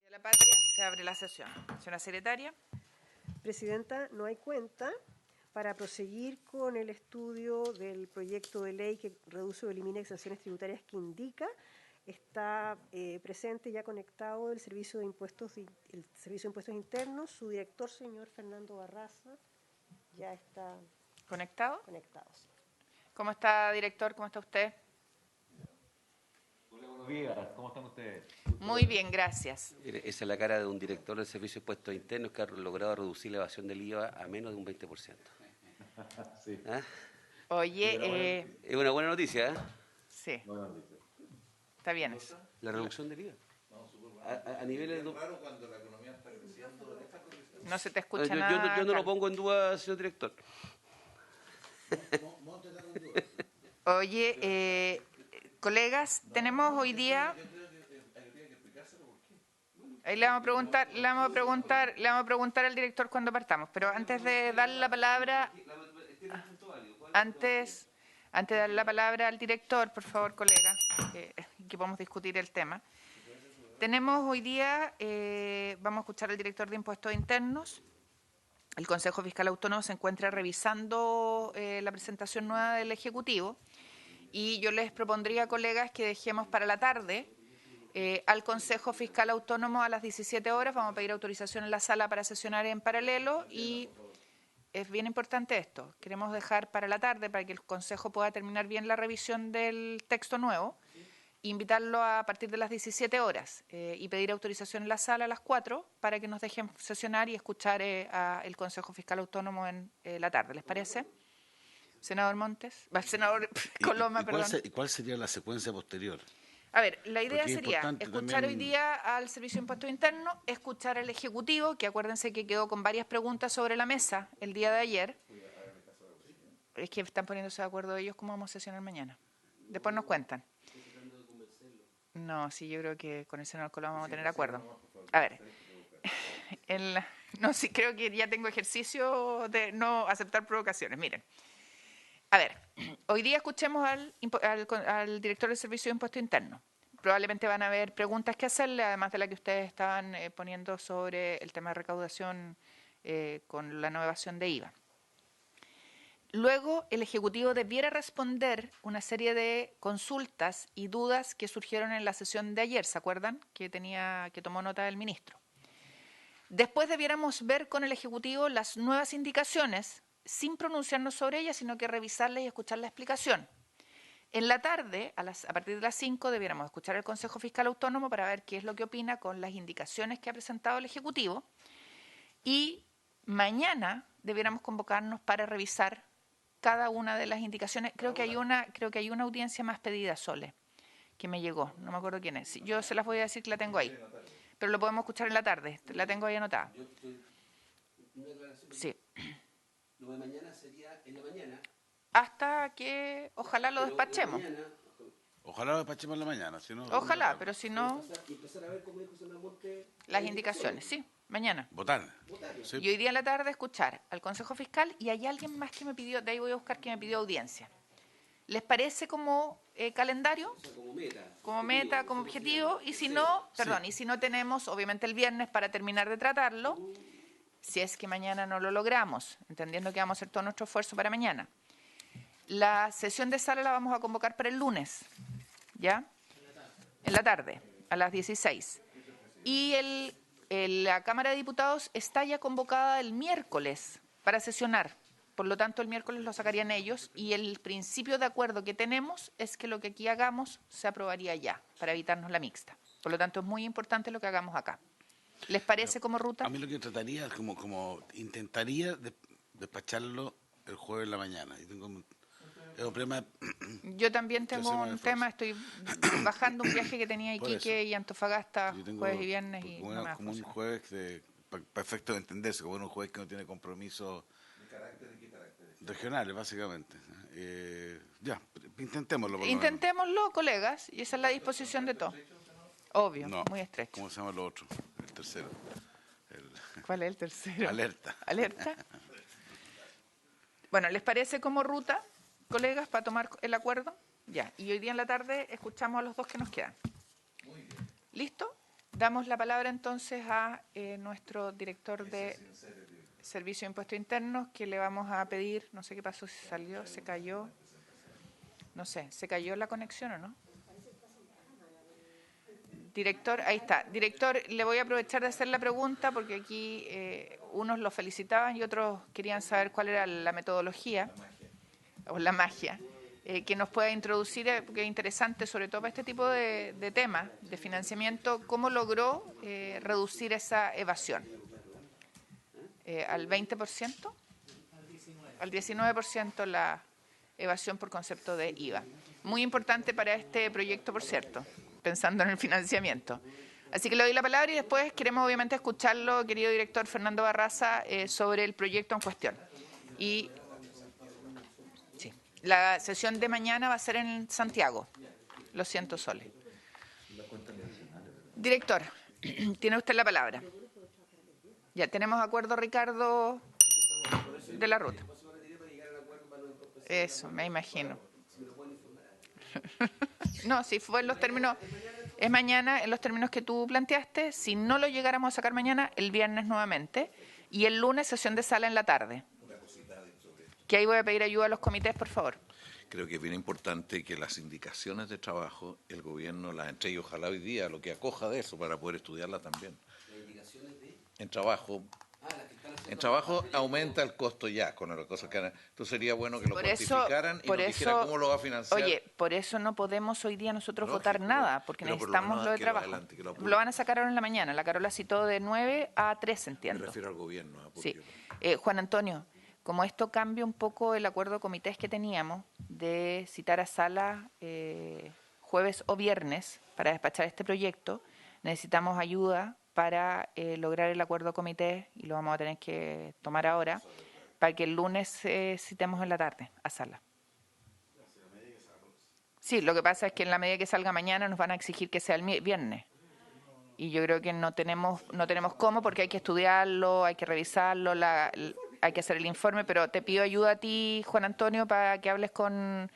De la Patria, se abre la sesión. Señora secretaria. Presidenta, no hay cuenta para proseguir con el estudio del proyecto de ley que reduce o elimina exenciones tributarias que indica. Está presente ya conectado el Servicio de Impuestos Internos. Su director, señor Fernando Barraza, ya está ¿Conectado? conectado. Sí. ¿Cómo está, director? ¿Cómo está usted? Hola, buenos días. ¿Cómo están ustedes? Muy bien, gracias. Esa es la cara de un director del Servicio de Impuestos Internos que ha logrado reducir la evasión del IVA a menos de un 20%. Sí. ¿Ah? Oye, Es una buena noticia, ¿eh? sí, Buenas noticias. está bien eso. La reducción del IVA. A niveles de... Claro, cuando la economía está creciendo en esta condición. No se te escucha Yo nada. no lo Carlos. pongo en duda, señor director. Oye, colegas, tenemos hoy día... Ahí le vamos a preguntar al director cuando partamos, pero antes de darle la palabra, antes de darle la palabra al director, por favor, colega, que podamos discutir el tema. Tenemos hoy día, vamos a escuchar al director de Impuestos Internos. El Consejo Fiscal Autónomo se encuentra revisando la presentación nueva del Ejecutivo y yo les propondría, colegas, que dejemos para la tarde al Consejo Fiscal Autónomo a las 17 horas. Vamos a pedir autorización en la sala para sesionar en paralelo y es bien importante esto. Queremos dejar para la tarde para que el Consejo pueda terminar bien la revisión del texto nuevo, invitarlo a partir de las 17 horas y pedir autorización en la sala a las 4 para que nos dejen sesionar y escuchar al Consejo Fiscal Autónomo en la tarde. ¿Les parece? Senador Montes, senador Coloma, perdón. ¿Y cuál sería la secuencia posterior? A ver, la idea Porque es sería importante escuchar también... hoy día al Servicio de Impuestos Internos, escuchar al Ejecutivo, que acuérdense que quedó con varias preguntas sobre la mesa el día de ayer. Es que están poniéndose de acuerdo ellos cómo vamos a sesionar mañana. Después nos cuentan. No, sí, yo creo que con el senador Coloma vamos a tener acuerdo. A ver, no, sí, creo que ya tengo ejercicio de no aceptar provocaciones. Miren. A ver, hoy día escuchemos al director del Servicio de Impuestos Internos. Probablemente van a haber preguntas que hacerle, además de la que ustedes estaban poniendo sobre el tema de recaudación con la nueva evasión de IVA. Luego, el Ejecutivo debiera responder una serie de consultas y dudas que surgieron en la sesión de ayer, ¿se acuerdan? Que tomó nota del ministro. Después debiéramos ver con el Ejecutivo las nuevas indicaciones, sin pronunciarnos sobre ellas, sino que revisarlas y escuchar la explicación. En la tarde, a partir de las 5, debiéramos escuchar al Consejo Fiscal Autónomo para ver qué es lo que opina con las indicaciones que ha presentado el Ejecutivo. Y mañana debiéramos convocarnos para revisar cada una de las indicaciones. Creo que hay una audiencia más pedida, Sole, que me llegó. No me acuerdo quién es. Yo se las voy a decir que la tengo ahí. Pero lo podemos escuchar en la tarde. La tengo ahí anotada. Sí. Lo de mañana sería en la mañana. Hasta que ojalá lo despachemos. Ojalá lo despachemos en la mañana, si no... Ojalá, pero si no, Empezar a ver cómo dijo Senador Montes. las indicaciones, sí, mañana. Votar. Sí. Y hoy día en la tarde escuchar al Consejo Fiscal y hay alguien más que me pidió, de ahí voy a buscar que me pidió audiencia. ¿Les parece como calendario? Como meta, como objetivo. Y si no, y si no tenemos, obviamente el viernes para terminar de tratarlo, si es que mañana no lo logramos, entendiendo que vamos a hacer todo nuestro esfuerzo para mañana. La sesión de sala la vamos a convocar para el lunes, ¿ya? En la tarde, a las 16. Y la Cámara de Diputados está ya convocada el miércoles para sesionar. Por lo tanto, el miércoles lo sacarían ellos y el principio de acuerdo que tenemos es que lo que aquí hagamos se aprobaría ya, para evitarnos la mixta. Por lo tanto, es muy importante lo que hagamos acá. ¿Les parece como ruta? A mí lo que trataría es como intentaría despacharlo el jueves en la mañana. Y tengo un problema... Yo también tengo un tema, estoy bajando un viaje que tenía Iquique y Antofagasta jueves y viernes. Y como, no me como un jueves perfecto de entenderse, como un jueves que no tiene compromisos regionales, básicamente. Ya, intentémoslo. Intentémoslo, colegas, y esa es la disposición de todos. Obvio, no, muy estrecho. ¿Cómo se llama lo otro? El tercero. ¿Cuál es el tercero? Alerta. ¿Alerta? Bueno, ¿les parece como ruta, colegas, para tomar el acuerdo? Ya, y hoy día en la tarde escuchamos a los dos que nos quedan. ¿Listo? Damos la palabra entonces a nuestro director de Servicio de Impuestos Internos, que le vamos a pedir, no sé qué pasó, si salió, se cayó, no sé, ¿se cayó la conexión o no? Director, ahí está. Director, le voy a aprovechar de hacer la pregunta porque aquí unos lo felicitaban y otros querían saber cuál era la metodología o la magia que nos pueda introducir, porque es interesante, sobre todo para este tipo de temas de financiamiento, cómo logró reducir esa evasión. ¿Al 20%? Al 19% la evasión por concepto de IVA. Muy importante para este proyecto, por cierto, pensando en el financiamiento. Así que le doy la palabra y después queremos obviamente escucharlo, querido director Fernando Barraza, sobre el proyecto en cuestión. Y sí, la sesión de mañana va a ser en Santiago. Lo siento, Sole. Director, tiene usted la palabra. Ya tenemos acuerdo, Ricardo, de la ruta. Eso, me imagino. No, si fue en los términos, es mañana en los términos que tú planteaste. Si no lo llegáramos a sacar mañana, el viernes nuevamente. Y el lunes sesión de sala en la tarde. Que ahí voy a pedir ayuda a los comités, por favor. Creo que es bien importante que las indicaciones de trabajo el gobierno las entregue, ojalá hoy día, lo que acoja de eso para poder estudiarla también. En trabajo aumenta el costo ya con las cosas que han. Entonces sería bueno que lo cuantificaran y nos dijeran cómo lo va a financiar. Oye, por eso no podemos hoy día nosotros Lógico, votar nada, porque pero por lo necesitamos menos lo de que lo trabajo. adelante, que lo apure. Lo van a sacar ahora en la mañana. La Carola citó de 9 a 3, entiendo. Me refiero al gobierno. Sí. Juan Antonio, como esto cambia un poco el acuerdo de comités que teníamos de citar a sala jueves o viernes para despachar este proyecto, necesitamos ayuda para lograr el acuerdo de comité, y lo vamos a tener que tomar ahora, para que el lunes citemos en la tarde a sala. Sí, lo que pasa es que en la medida que salga mañana nos van a exigir que sea el viernes. Y yo creo que no tenemos cómo, porque hay que estudiarlo, hay que revisarlo, hay que hacer el informe, pero te pido ayuda a ti, Juan Antonio, para que hables con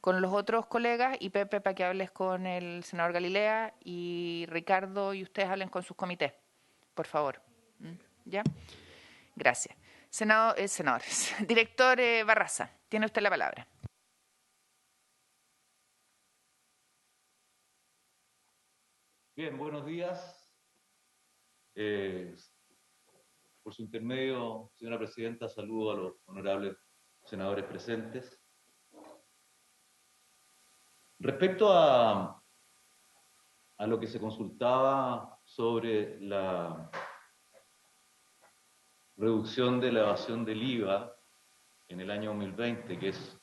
los otros colegas, y Pepe para que hables con el senador Galilea, y Ricardo y ustedes hablen con sus comités, por favor. ¿Ya? Gracias. Senadores. Director Barraza, tiene usted la palabra. Bien, buenos días. Por su intermedio, señora presidenta, saludo a los honorables senadores presentes. Respecto a lo que se consultaba sobre la reducción de la evasión del IVA en el año 2020, que es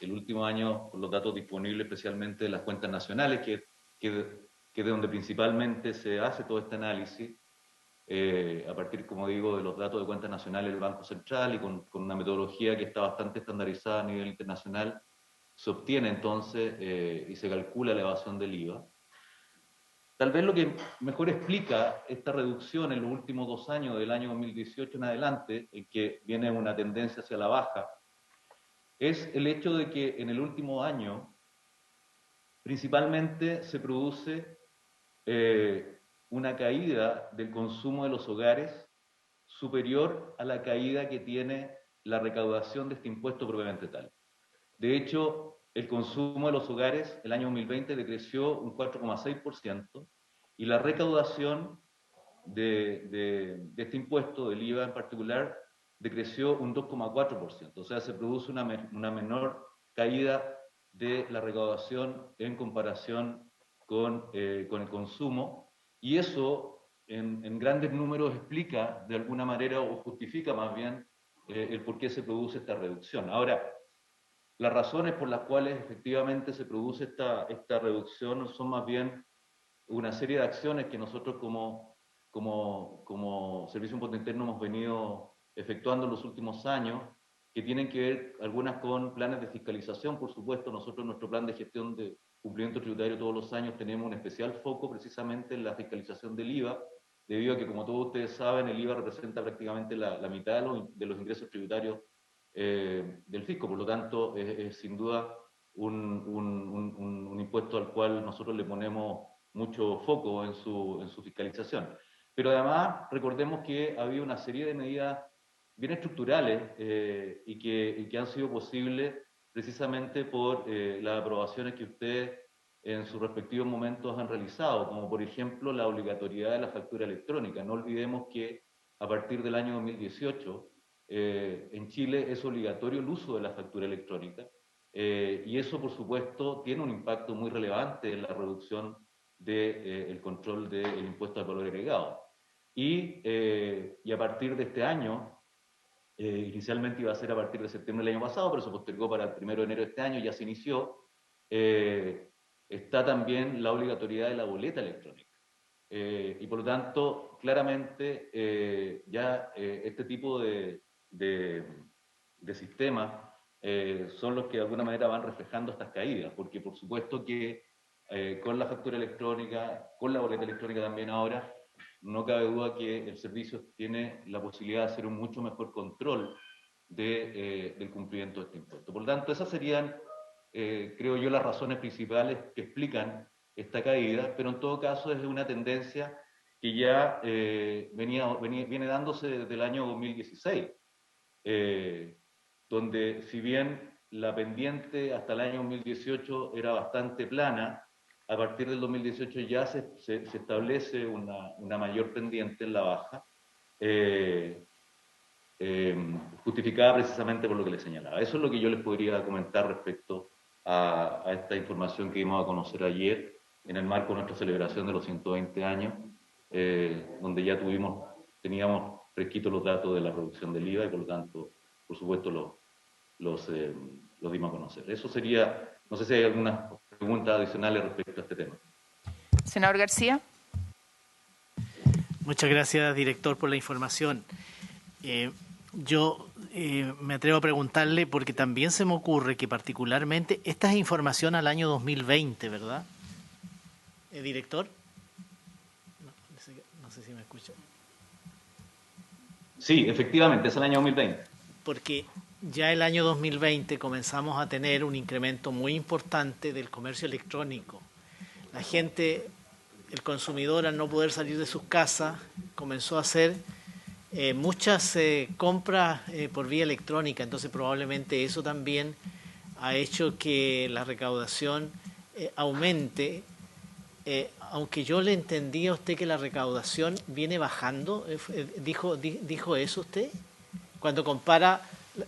el último año con los datos disponibles, especialmente de las cuentas nacionales, que de donde principalmente se hace todo este análisis, a partir, como digo, de los datos de cuentas nacionales del Banco Central y con una metodología que está bastante estandarizada a nivel internacional, se obtiene entonces y se calcula la evasión del IVA. Tal vez lo que mejor explica esta reducción en los últimos 2 años, del año 2018 en adelante, en que viene una tendencia hacia la baja, es el hecho de que en el último año principalmente se produce una caída del consumo de los hogares superior a la caída que tiene la recaudación de este impuesto propiamente tal. De hecho, el consumo de los hogares el año 2020 decreció un 4,6% y la recaudación de este impuesto, del IVA en particular, decreció un 2,4%. O sea, se produce una menor caída de la recaudación en comparación con el consumo, y eso en grandes números explica de alguna manera, o justifica más bien, el por qué se produce esta reducción. Ahora, las razones por las cuales efectivamente se produce esta reducción son más bien una serie de acciones que nosotros como Servicio de Impuesto Interno hemos venido efectuando en los últimos años, que tienen que ver algunas con planes de fiscalización. Por supuesto, nosotros en nuestro plan de gestión de cumplimiento tributario todos los años tenemos un especial foco precisamente en la fiscalización del IVA, debido a que, como todos ustedes saben, el IVA representa prácticamente la mitad de los ingresos tributarios del fisco. Por lo tanto, es sin duda un impuesto al cual nosotros le ponemos mucho foco en su fiscalización. Pero además, recordemos que ha habido una serie de medidas bien estructurales y que han sido posibles precisamente por las aprobaciones que ustedes en sus respectivos momentos han realizado, como por ejemplo la obligatoriedad de la factura electrónica. No olvidemos que a partir del año 2018 en Chile es obligatorio el uso de la factura electrónica y eso por supuesto tiene un impacto muy relevante en la reducción del control del impuesto al valor agregado. Y a partir de este año, inicialmente iba a ser a partir de septiembre del año pasado, pero se postergó para el 1 de enero de este año, ya se inició, está también la obligatoriedad de la boleta electrónica. Y por lo tanto, claramente, este tipo de sistemas son los que de alguna manera van reflejando estas caídas, porque por supuesto que con la factura electrónica, con la boleta electrónica también ahora, no cabe duda que el servicio tiene la posibilidad de hacer un mucho mejor control del cumplimiento de este impuesto. Por lo tanto, esas serían, creo yo, las razones principales que explican esta caída, pero en todo caso es una tendencia que ya viene dándose desde el año 2016, donde si bien la pendiente hasta el año 2018 era bastante plana, a partir del 2018 ya se establece una mayor pendiente en la baja, justificada precisamente por lo que les señalaba. Eso es lo que yo les podría comentar respecto a esta información que dimos a conocer ayer en el marco de nuestra celebración de los 120 años, donde ya teníamos fresquitos los datos de la reducción del IVA y por lo tanto, por supuesto, los dimos a conocer. Eso sería, no sé si hay algunas preguntas adicionales respecto a este tema. Senador García. Muchas gracias, director, por la información. Yo me atrevo a preguntarle, porque también se me ocurre que particularmente esta es información al año 2020, ¿verdad? ¿Director? No sé si me escucha. Sí, efectivamente, es el año 2020. Porque ya el año 2020 comenzamos a tener un incremento muy importante del comercio electrónico. La gente, el consumidor, al no poder salir de sus casas, comenzó a hacer muchas compras por vía electrónica. Entonces probablemente eso también ha hecho que la recaudación aumente. Aunque yo le entendía a usted que la recaudación viene bajando, ¿dijo eso usted? Cuando compara,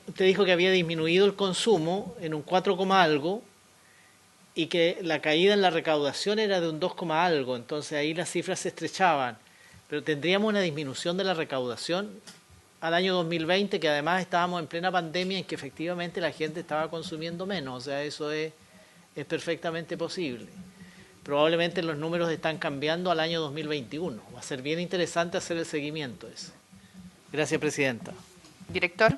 usted dijo que había disminuido el consumo en un 4, algo y que la caída en la recaudación era de un 2, algo, entonces ahí las cifras se estrechaban. Pero tendríamos una disminución de la recaudación al año 2020, que además estábamos en plena pandemia en que efectivamente la gente estaba consumiendo menos, o sea, eso es perfectamente posible. Probablemente los números están cambiando al año 2021. Va a ser bien interesante hacer el seguimiento ese. Gracias, presidenta. Director.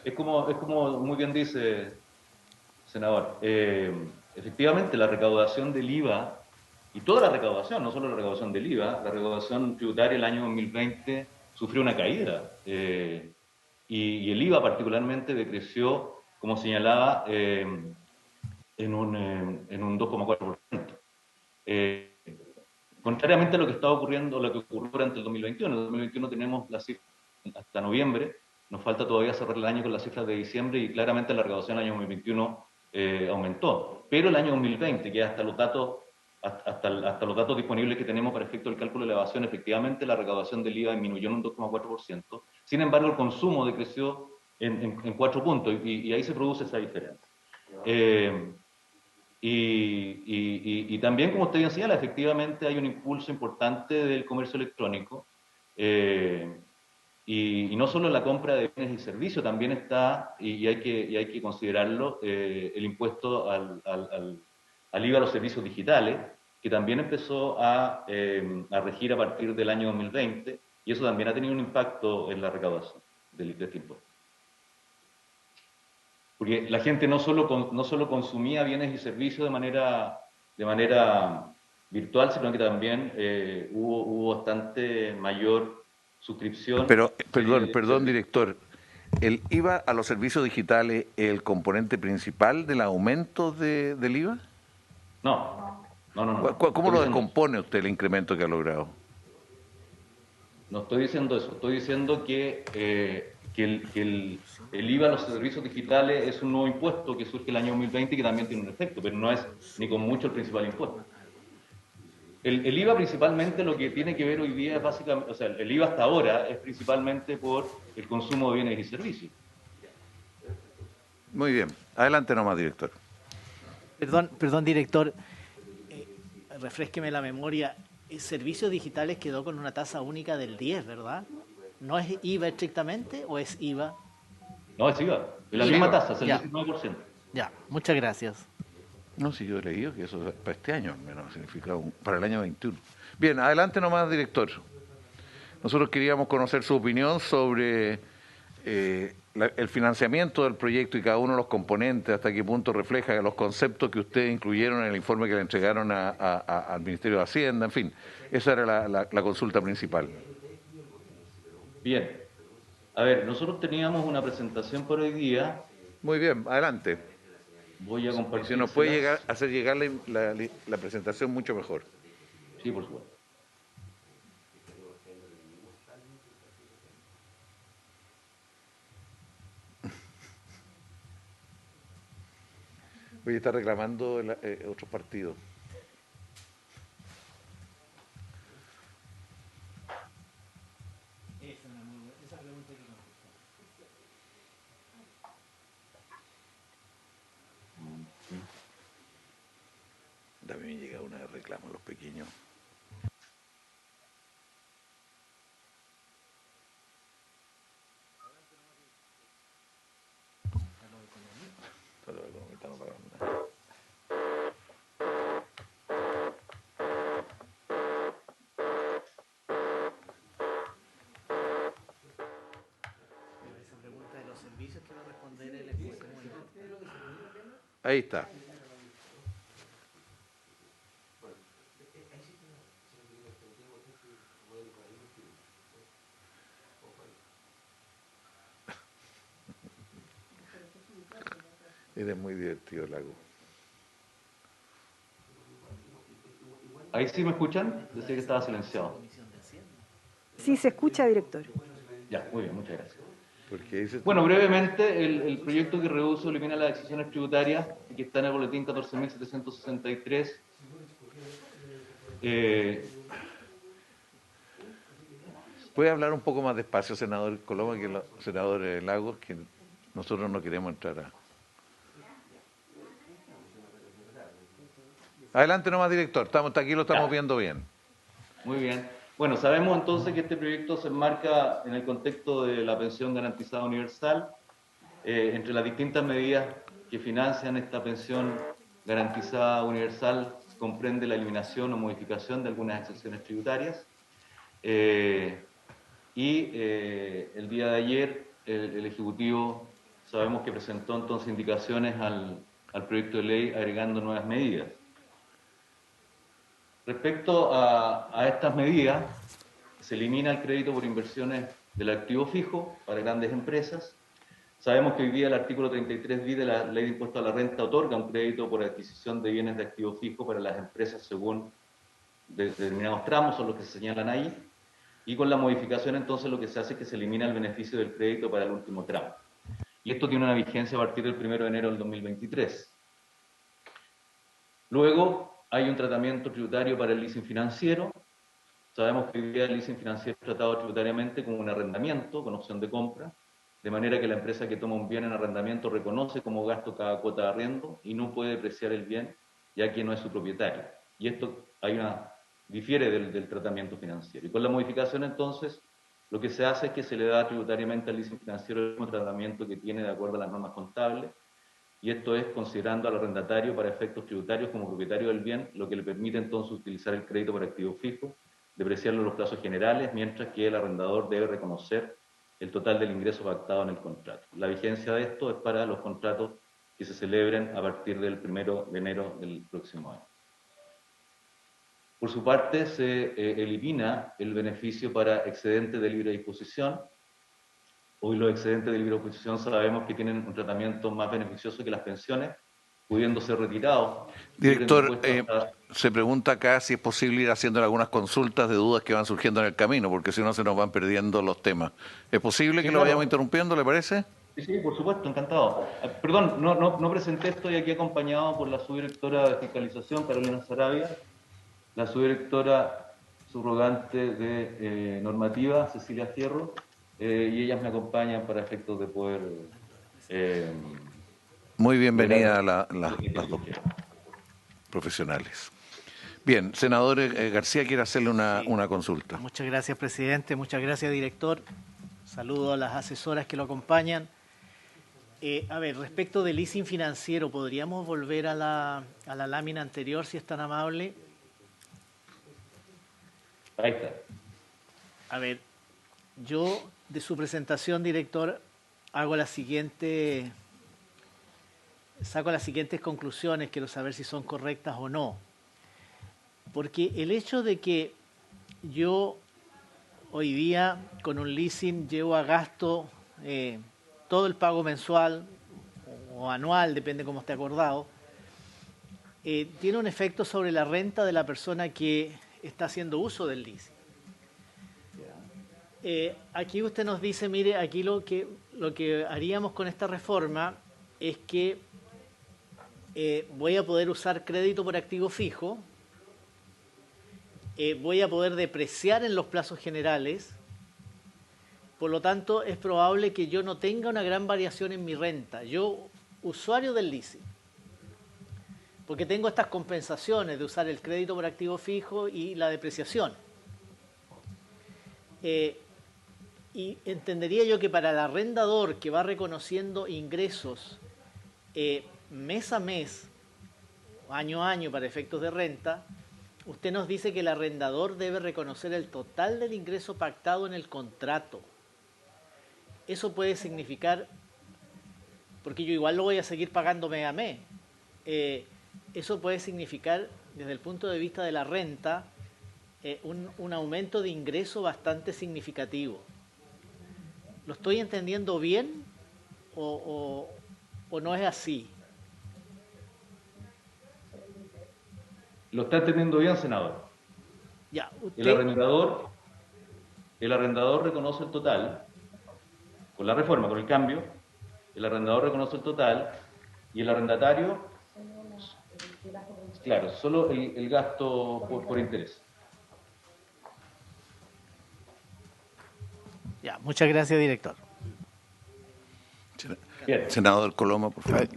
Es como muy bien dice, senador. Efectivamente, la recaudación del IVA, y toda la recaudación, no solo la recaudación del IVA, la recaudación tributaria el año 2020 sufrió una caída. Y el IVA particularmente decreció, como señalaba, en un 2,4%. Contrariamente a lo que estaba ocurriendo, lo que ocurrió durante el 2021. En el 2021 tenemos la cifra hasta noviembre, nos falta todavía cerrar el año con las cifras de diciembre y claramente la recaudación del año 2021 aumentó. Pero el año 2020, que hasta los datos disponibles que tenemos para efecto del cálculo de la evasión, efectivamente la recaudación del IVA disminuyó en un 2,4%. Sin embargo, el consumo decreció en 4 puntos y ahí se produce esa diferencia. Y también, como usted bien señala, efectivamente hay un impulso importante del comercio electrónico y no solo la compra de bienes y servicios, también está, y hay que considerarlo, el impuesto al IVA a los servicios digitales, que también empezó a regir a partir del año 2020 y eso también ha tenido un impacto en la recaudación de este impuesto. Porque la gente no solo consumía bienes y servicios de manera virtual, sino que también hubo bastante mayor suscripción. Pero, perdón, director, ¿el IVA a los servicios digitales es el componente principal del aumento del IVA? No. No. ¿Cómo lo Estoy diciendo- descompone usted el incremento que ha logrado? No estoy diciendo eso, estoy diciendo que el IVA a los servicios digitales es un nuevo impuesto que surge el año 2020 y que también tiene un efecto, pero no es ni con mucho el principal impuesto. El IVA principalmente lo que tiene que ver hoy día es básicamente, o sea, el IVA hasta ahora es principalmente por el consumo de bienes y servicios. Muy bien. Adelante nomás, director. Perdón, director, refrésqueme la memoria. Servicios digitales quedó con una tasa única del 10, ¿verdad? ¿No es IVA estrictamente o es IVA? No, es IVA, es la IVA. misma tasa, es el Ya. 19%. Ya, muchas gracias. No, sí, yo he leído que eso para este año al menos significa para el año 21. Bien, adelante nomás, director. Nosotros queríamos conocer su opinión sobre el financiamiento del proyecto y cada uno de los componentes, hasta qué punto refleja los conceptos que ustedes incluyeron en el informe que le entregaron al Ministerio de Hacienda, en fin. Esa era la consulta principal. Bien. A ver, nosotros teníamos una presentación por hoy día. Muy bien, adelante. Voy a compartir. Si nos puede hacer llegar la presentación, mucho mejor. Sí, por supuesto. Hoy está reclamando otros partidos. También llega una de reclamo a los pequeños. Ahí está. Eres muy divertido, Lago. ¿Ahí sí me escuchan? Decía que estaba silenciado. Sí, se escucha, director. Ya, muy bien, muchas gracias. Porque dice Bueno, brevemente, el proyecto que reduce o elimina las exenciones tributarias, que está en el boletín 14.763, ¿puede hablar un poco más despacio, senador Coloma, que el senador Lagos, que nosotros no queremos entrar a... Adelante nomás, director. Aquí lo estamos viendo bien. Muy bien. Bueno, sabemos entonces que este proyecto se enmarca en el contexto de la pensión garantizada universal. Entre las distintas medidas que financian esta pensión garantizada universal comprende la eliminación o modificación de algunas exenciones tributarias. El día de ayer el Ejecutivo sabemos que presentó entonces indicaciones al proyecto de ley agregando nuevas medidas. Respecto a estas medidas, se elimina el crédito por inversiones del activo fijo para grandes empresas. Sabemos que hoy día el artículo 33 bis de la Ley de Impuesto a la Renta otorga un crédito por adquisición de bienes de activo fijo para las empresas según determinados tramos, son los que se señalan ahí. Y con la modificación entonces lo que se hace es que se elimina el beneficio del crédito para el último tramo. Y esto tiene una vigencia a partir del 1 de enero del 2023. Luego hay un tratamiento tributario para el leasing financiero. Sabemos que hoy día el leasing financiero es tratado tributariamente como un arrendamiento con opción de compra, de manera que la empresa que toma un bien en arrendamiento reconoce como gasto cada cuota de arriendo y no puede depreciar el bien, ya que no es su propietario. Y esto difiere del tratamiento financiero. Y con la modificación, entonces, lo que se hace es que se le da tributariamente al leasing financiero el mismo tratamiento que tiene de acuerdo a las normas contables, y esto es considerando al arrendatario para efectos tributarios como propietario del bien, lo que le permite entonces utilizar el crédito por activo fijo, depreciarlo en los plazos generales, mientras que el arrendador debe reconocer el total del ingreso pactado en el contrato. La vigencia de esto es para los contratos que se celebren a partir del 1 de enero del próximo año. Por su parte, se elimina el beneficio para excedentes de libre disposición. Hoy los excedentes de libre disposición sabemos que tienen un tratamiento más beneficioso que las pensiones, pudiendo ser retirados. Director, se pregunta acá si es posible ir haciendo algunas consultas de dudas que van surgiendo en el camino, porque si no se nos van perdiendo los temas. ¿Es posible Sí, que lo claro. vayamos interrumpiendo, le parece? Sí, por supuesto, encantado. Perdón, no presenté, estoy aquí acompañado por la subdirectora de Fiscalización, Carolina Saravia, la subdirectora subrogante de Normativa, Cecilia Fierro, y ellas me acompañan para efectos de poder... Muy bienvenida las dos profesionales. Bien, senador García quiere hacerle una consulta. Muchas gracias, presidente. Muchas gracias, director. Saludo a las asesoras que lo acompañan. A ver, respecto del leasing financiero, ¿podríamos volver a la lámina anterior, si es tan amable? Ahí está. A ver, yo de su presentación, director, saco las siguientes conclusiones, quiero saber si son correctas o no. Porque el hecho de que yo hoy día con un leasing llevo a gasto todo el pago mensual o anual, depende cómo esté acordado, tiene un efecto sobre la renta de la persona que está haciendo uso del leasing. Aquí usted nos dice, mire, aquí lo que haríamos con esta reforma es que voy a poder usar crédito por activo fijo, voy a poder depreciar en los plazos generales, por lo tanto es probable que yo no tenga una gran variación en mi renta. Yo, usuario del leasing, porque tengo estas compensaciones de usar el crédito por activo fijo y la depreciación. Y entendería yo que para el arrendador que va reconociendo ingresos mes a mes, año a año para efectos de renta, usted nos dice que el arrendador debe reconocer el total del ingreso pactado en el contrato. Eso puede significar, porque yo igual lo voy a seguir pagando mes a mes, eso puede significar, desde el punto de vista de la renta, un aumento de ingreso bastante significativo. ¿Lo estoy entendiendo bien o no es así? Lo está entendiendo bien, senador. Ya, El arrendador reconoce el total, con la reforma, con el cambio, el arrendador reconoce el total y el arrendatario, claro, solo el gasto por interés. Ya, muchas gracias, director. Bien. Senador Coloma, por favor.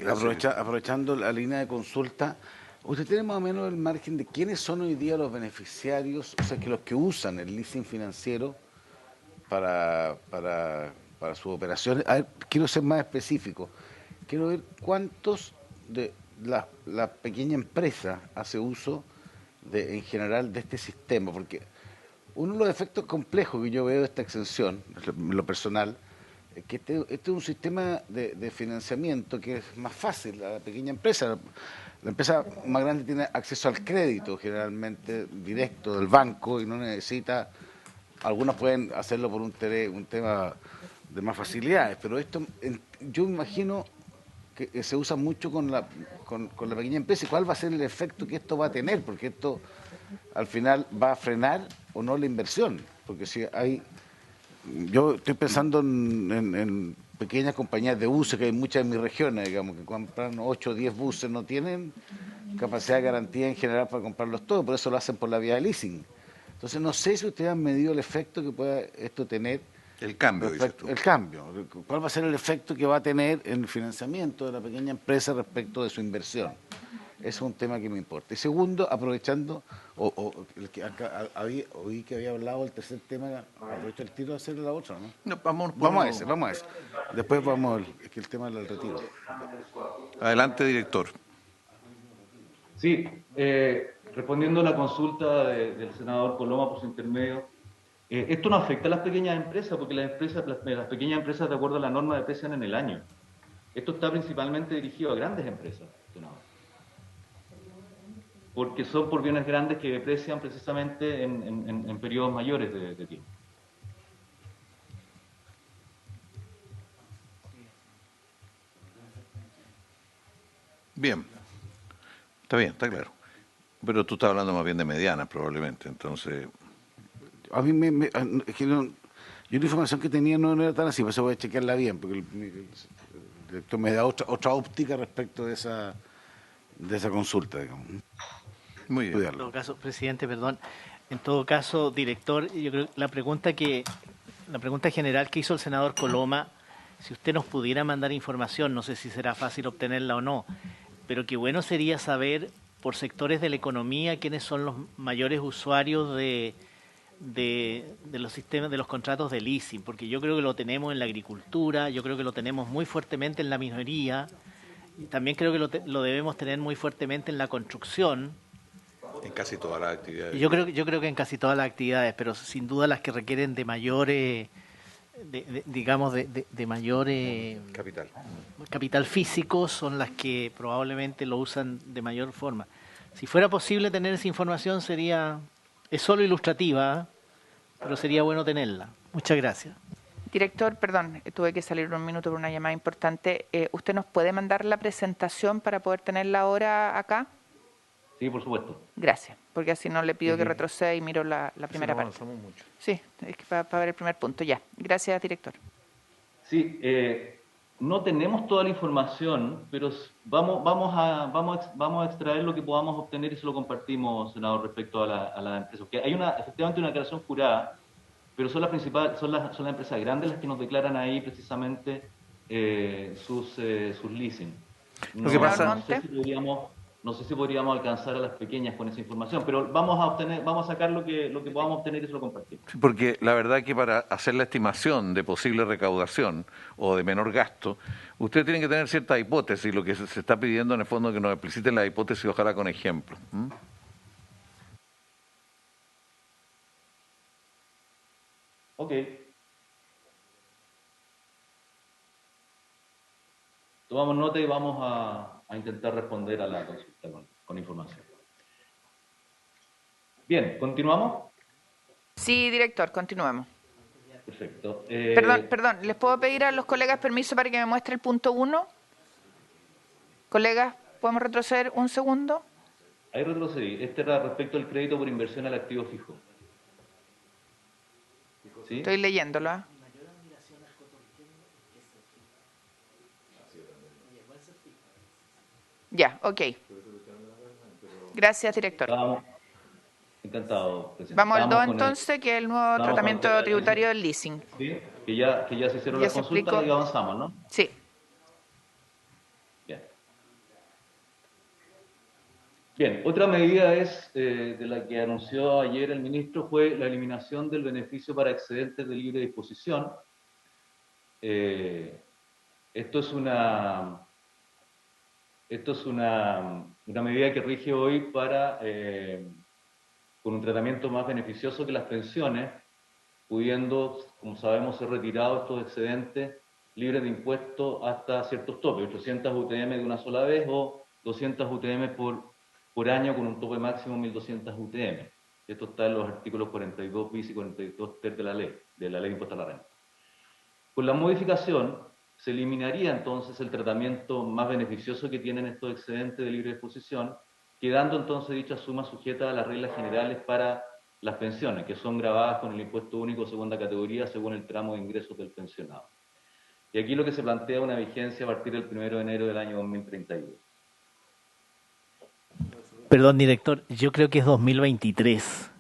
Aprovechando la línea de consulta, ¿usted tiene más o menos el margen de quiénes son hoy día los beneficiarios, o sea, que los que usan el leasing financiero para sus operaciones? A ver, quiero ser más específico. Quiero ver cuántos de la pequeña empresa hace uso en general de este sistema, porque uno de los efectos complejos que yo veo de esta exención, en lo personal, es que este es un sistema de financiamiento que es más fácil. La pequeña empresa, la empresa más grande tiene acceso al crédito generalmente directo del banco y no necesita, algunos pueden hacerlo por un tema de más facilidades, pero esto yo imagino que se usa mucho con la pequeña empresa. ¿Y cuál va a ser el efecto que esto va a tener? Porque esto al final va a frenar o no la inversión, porque si yo estoy pensando en pequeñas compañías de buses, que hay muchas en mi región, digamos, que compran 8 o 10 buses, no tienen capacidad de garantía en general para comprarlos todos, por eso lo hacen por la vía de leasing. Entonces no sé si ustedes han medido el efecto que pueda esto tener. El cambio, dices tú. El cambio. ¿Cuál va a ser el efecto que va a tener en el financiamiento de la pequeña empresa respecto de su inversión? Eso es un tema que me importa. Y segundo, aprovechando, oí que había hablado el tercer tema, aprovecho el tiro de hacer la otra, ¿no? No, vamos a ese. Después vamos el tema del retiro. Adelante, director. Sí, respondiendo a la consulta del senador Coloma por su intermedio, esto no afecta a las pequeñas empresas, porque las pequeñas empresas, de acuerdo a la norma, deprecian en el año. Esto está principalmente dirigido a grandes empresas, senador, porque son por bienes grandes que deprecian precisamente en periodos mayores de tiempo. Bien. Está bien, está claro. Pero tú estás hablando más bien de medianas, probablemente. Entonces, A mí es que yo la información que tenía no era tan así, por eso voy a chequearla bien, porque el director me da otra óptica respecto de esa consulta, digamos. muy bien. En Estudiarlo. todo caso, presidente, perdón. En todo caso, director, yo creo que la pregunta general que hizo el senador Coloma, si usted nos pudiera mandar información, no sé si será fácil obtenerla o no, pero qué bueno sería saber por sectores de la economía quiénes son los mayores usuarios de los sistemas, de los contratos de leasing, porque yo creo que lo tenemos en la agricultura, yo creo que lo tenemos muy fuertemente en la minería, y también creo que lo debemos tener muy fuertemente en la construcción. En casi todas las actividades. Yo creo que en casi todas las actividades, pero sin duda las que requieren de mayores, de mayor Capital. capital físico son las que probablemente lo usan de mayor forma. Si fuera posible tener esa información es solo ilustrativa, pero sería bueno tenerla. Muchas gracias. Director, perdón, tuve que salir un minuto por una llamada importante. ¿Usted nos puede mandar la presentación para poder tenerla ahora acá? Sí, por supuesto. Gracias, porque así no le pido Sí, que sí. retroceda y miro la primera no parte. avanzamos mucho. Sí, es que para ver el primer punto, ya. Gracias, director. Sí, no tenemos toda la información, pero vamos a extraer lo que podamos obtener y se lo compartimos, senador, respecto a la empresa. Porque hay efectivamente una declaración jurada, pero son las principales, son las empresas grandes las que nos declaran ahí precisamente sus leasing. Lo que pasa- No sé si podríamos alcanzar a las pequeñas con esa información, pero vamos a sacar lo que podamos obtener y se lo compartimos. Sí, porque la verdad que para hacer la estimación de posible recaudación o de menor gasto, usted tiene que tener cierta hipótesis. Lo que se está pidiendo en el fondo es que nos expliciten la hipótesis, ojalá con ejemplos. Ok. Tomamos nota y vamos a intentar responder a la consulta con información. Bien, ¿continuamos? Sí, director, continuemos. Perfecto. Perdón, ¿les puedo pedir a los colegas permiso para que me muestre el punto 1? Colegas, ¿podemos retroceder un segundo? Ahí retrocedí. Este era respecto al crédito por inversión al activo fijo. ¿Sí? Estoy leyéndolo. ¿Ah? Ya, ok. Gracias, director. Encantado, presidente. Vamos al 2 Estábamos con entonces, que es el nuevo Vamos con tratamiento el- tributario del leasing. ¿Sí? Que ya se hicieron Ya las se consultas explicó. y avanzamos, ¿no? Sí. Bien. Bien, otra medida de la que anunció ayer el ministro fue la eliminación del beneficio para excedentes de libre disposición. Esto es una medida que rige hoy con un tratamiento más beneficioso que las pensiones, pudiendo, como sabemos, ser retirados estos excedentes libres de impuestos hasta ciertos topes, 800 UTM de una sola vez o 200 UTM por año con un tope máximo de 1.200 UTM. Esto está en los artículos 42 bis y 42 ter de la ley de impuesto a la renta. Con la modificación se eliminaría entonces el tratamiento más beneficioso que tienen estos excedentes de libre disposición, quedando entonces dicha suma sujeta a las reglas generales para las pensiones, que son gravadas con el impuesto único de segunda categoría según el tramo de ingresos del pensionado. Y aquí lo que se plantea es una vigencia a partir del 1 de enero del año 2032. Perdón, director, yo creo que es 2023.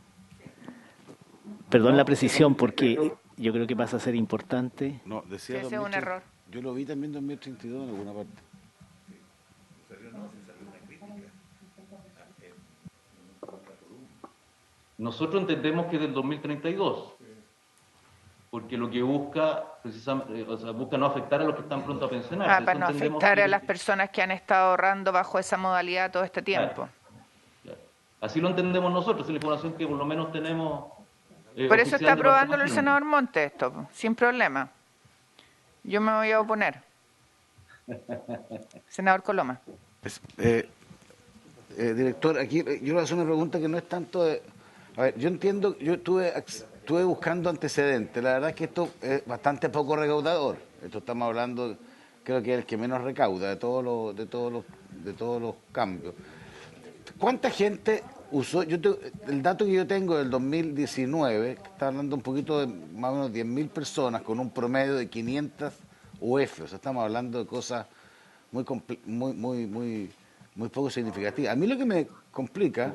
Perdón la precisión, porque yo creo que pasa a ser importante. No, decía Sí, ese es un 2030. error. Yo lo vi también en 2032 en alguna parte. Nosotros entendemos que es del 2032, porque lo que busca, precisamente, busca no afectar a los que están pronto a pensionar. Para no afectar a las personas que han estado ahorrando bajo esa modalidad todo este tiempo. Claro. Así lo entendemos nosotros, es la información que por lo menos tenemos. Por eso oficial está de aprobándolo el participación. senador Montes esto, sin problema. Yo me voy a oponer. Senador Coloma. Director, aquí yo le voy a hacer una pregunta que no es tanto de... A ver, yo entiendo, yo estuve buscando antecedentes. La verdad es que esto es bastante poco recaudador. Esto estamos hablando, creo que es el que menos recauda de todos los cambios. ¿Cuánta gente usó? El dato que yo tengo del 2019, que está hablando un poquito de más o menos 10.000 personas con un promedio de 500 UF, o sea, estamos hablando de cosas muy poco significativas. A mí lo que me complica,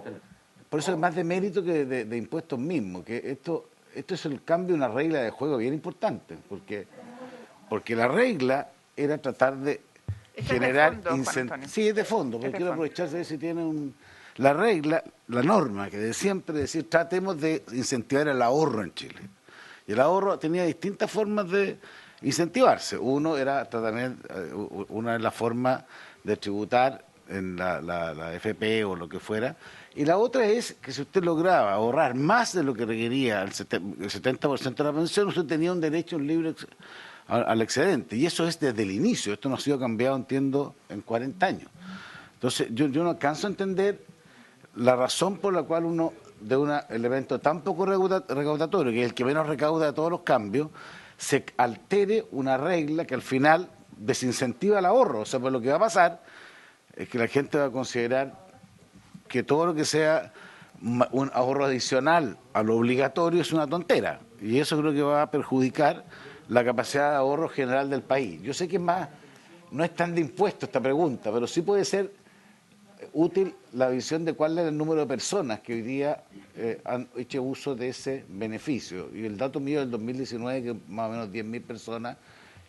por eso es más de mérito que de impuestos mismos, que esto es el cambio de una regla de juego bien importante, porque la regla era tratar de generar incentivos. Sí, es de fondo, porque quiero aprovecharse de si tiene la regla, la norma, que de siempre decir, tratemos de incentivar el ahorro en Chile. Y el ahorro tenía distintas formas de incentivarse. Una de las formas de tributar en la FP o lo que fuera, y la otra es que si usted lograba ahorrar más de lo que requería el 70% de la pensión, usted tenía un derecho libre al excedente, y eso es desde el inicio. Esto no ha sido cambiado, entiendo, en 40 años. Entonces, yo no alcanzo a entender la razón por la cual uno, de un elemento tan poco recaudatorio, que es el que menos recauda de todos los cambios, se altere una regla que al final desincentiva el ahorro. O sea, pues lo que va a pasar es que la gente va a considerar que todo lo que sea un ahorro adicional a lo obligatorio es una tontera, y eso creo que va a perjudicar la capacidad de ahorro general del país. Yo sé que no es tan de impuesto esta pregunta, pero sí puede ser útil la visión de cuál es el número de personas que hoy día han hecho uso de ese beneficio. Y el dato mío del 2019 que más o menos 10.000 personas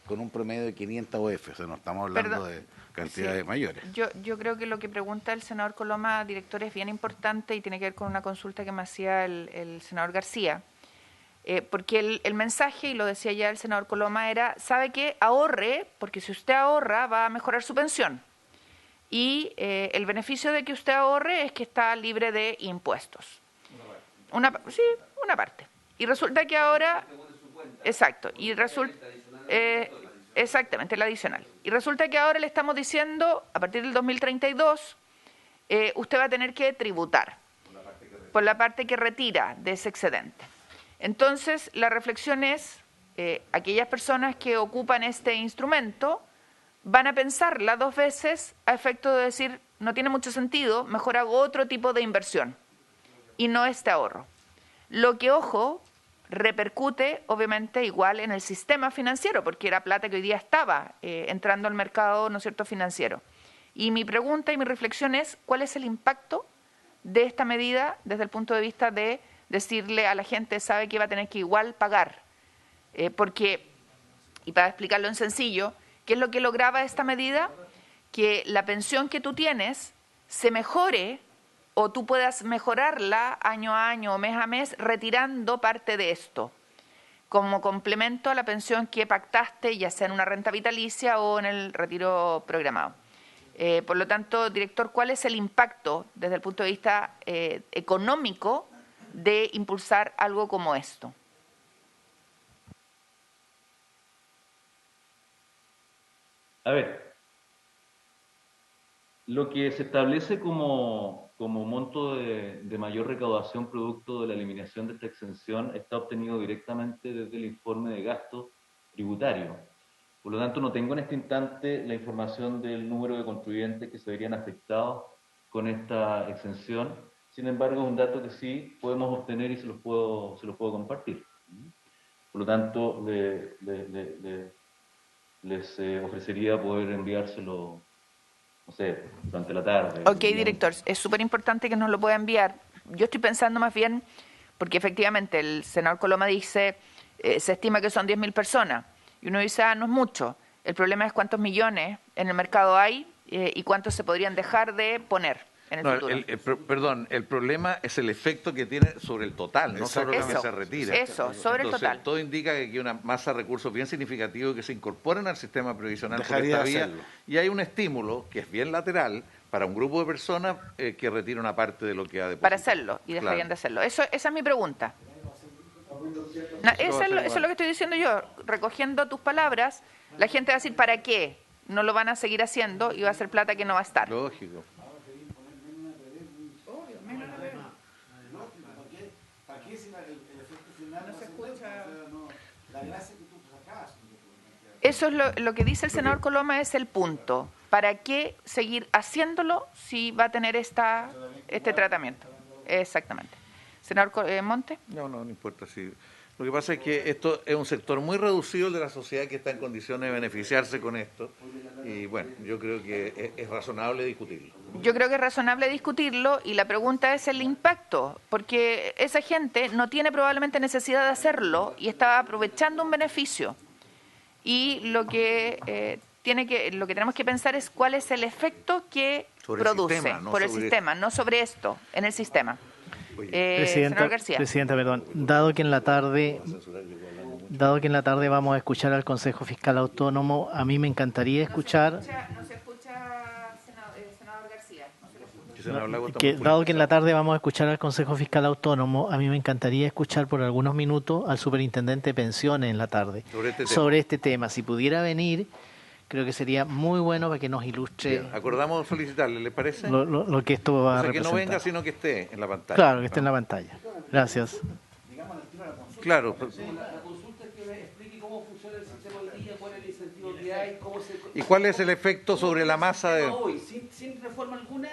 con un promedio de 500 UF, o sea, no estamos hablando de cantidades mayores. Yo creo que lo que pregunta el senador Coloma, director, es bien importante y tiene que ver con una consulta que me hacía el senador García. Porque el mensaje, y lo decía ya el senador Coloma, era, ¿sabe qué? Ahorre, porque si usted ahorra va a mejorar su pensión. Y el beneficio de que usted ahorre es que está libre de impuestos. Una parte. Y resulta que ahora... Exacto. Y resulta... exactamente, el adicional. Y resulta que ahora le estamos diciendo, a partir del 2032, usted va a tener que tributar por la parte que retira de ese excedente. Entonces, la reflexión es, aquellas personas que ocupan este instrumento van a pensarla 2 veces a efecto de decir, no tiene mucho sentido, mejor hago otro tipo de inversión y no este ahorro. Lo que, ojo, repercute obviamente igual en el sistema financiero, porque era plata que hoy día estaba entrando al mercado, ¿no es cierto?, financiero. Y mi pregunta y mi reflexión es, ¿cuál es el impacto de esta medida desde el punto de vista de decirle a la gente, sabe que va a tener que igual pagar? Porque, y para explicarlo en sencillo, ¿qué es lo que lograba esta medida? Que la pensión que tú tienes se mejore o tú puedas mejorarla año a año o mes a mes retirando parte de esto, como complemento a la pensión que pactaste, ya sea en una renta vitalicia o en el retiro programado. Por lo tanto, director, ¿cuál es el impacto desde el punto de vista económico de impulsar algo como esto? A ver, lo que se establece como monto de mayor recaudación producto de la eliminación de esta exención está obtenido directamente desde el informe de gasto tributario. Por lo tanto, no tengo en este instante la información del número de contribuyentes que se verían afectados con esta exención. Sin embargo, es un dato que sí podemos obtener y se los puedo compartir. Por lo tanto, les ofrecería poder enviárselo, no sé, durante la tarde. Ok, director, es súper importante que nos lo pueda enviar. Yo estoy pensando más bien, porque efectivamente el senador Coloma dice, se estima que son 10.000 personas, y uno dice, no es mucho. El problema es cuántos millones en el mercado hay y cuántos se podrían dejar de poner en el futuro. Perdón, el problema es el efecto que tiene sobre el total, no sobre lo que se retira. Eso, sobre el total. Todo indica que hay una masa de recursos bien significativa que se incorporan al sistema previsional por esta vía, y hay un estímulo que es bien lateral para un grupo de personas que retira una parte de lo que ha depositado. Para hacerlo, y dejarían de hacerlo. Esa es mi pregunta. Eso es lo que estoy diciendo yo. Recogiendo tus palabras, la gente va a decir, ¿para qué? No lo van a seguir haciendo y va a ser plata que no va a estar. Lógico. Eso es lo que dice el senador Coloma, es el punto. ¿para qué seguir haciéndolo si va a tener este tratamiento? Exactamente. Senador Monte. No importa. Sí. Lo que pasa es que esto es un sector muy reducido de la sociedad que está en condiciones de beneficiarse con esto. Y bueno, yo creo que es razonable discutirlo. Yo creo que es razonable discutirlo y la pregunta es el impacto, porque esa gente no tiene probablemente necesidad de hacerlo y está aprovechando un beneficio. Y lo que tenemos que pensar es cuál es el efecto que Sobre produce el sistema, no por el sobre sistema, no sobre esto, en el sistema. Senador García. Presidenta, perdón. Dado que en la tarde vamos a escuchar al Consejo Fiscal Autónomo, a mí me encantaría escuchar... No se escucha, senador García. Dado que en la tarde vamos a escuchar al Consejo Fiscal Autónomo, a mí me encantaría escuchar por algunos minutos al superintendente de pensiones en la tarde sobre este tema. Si pudiera venir, creo que sería muy bueno para que nos ilustre. Bien, acordamos solicitarle, ¿le parece? Lo que esto va a representar. Que no venga, sino que esté en la pantalla. Claro, que esté en la pantalla. Gracias. Claro. La consulta es que me explique cómo funciona el sistema hoy día, cuál es el incentivo que hay, ¿Y cuál es el efecto sobre la masa de...? Hoy, sin reforma alguna,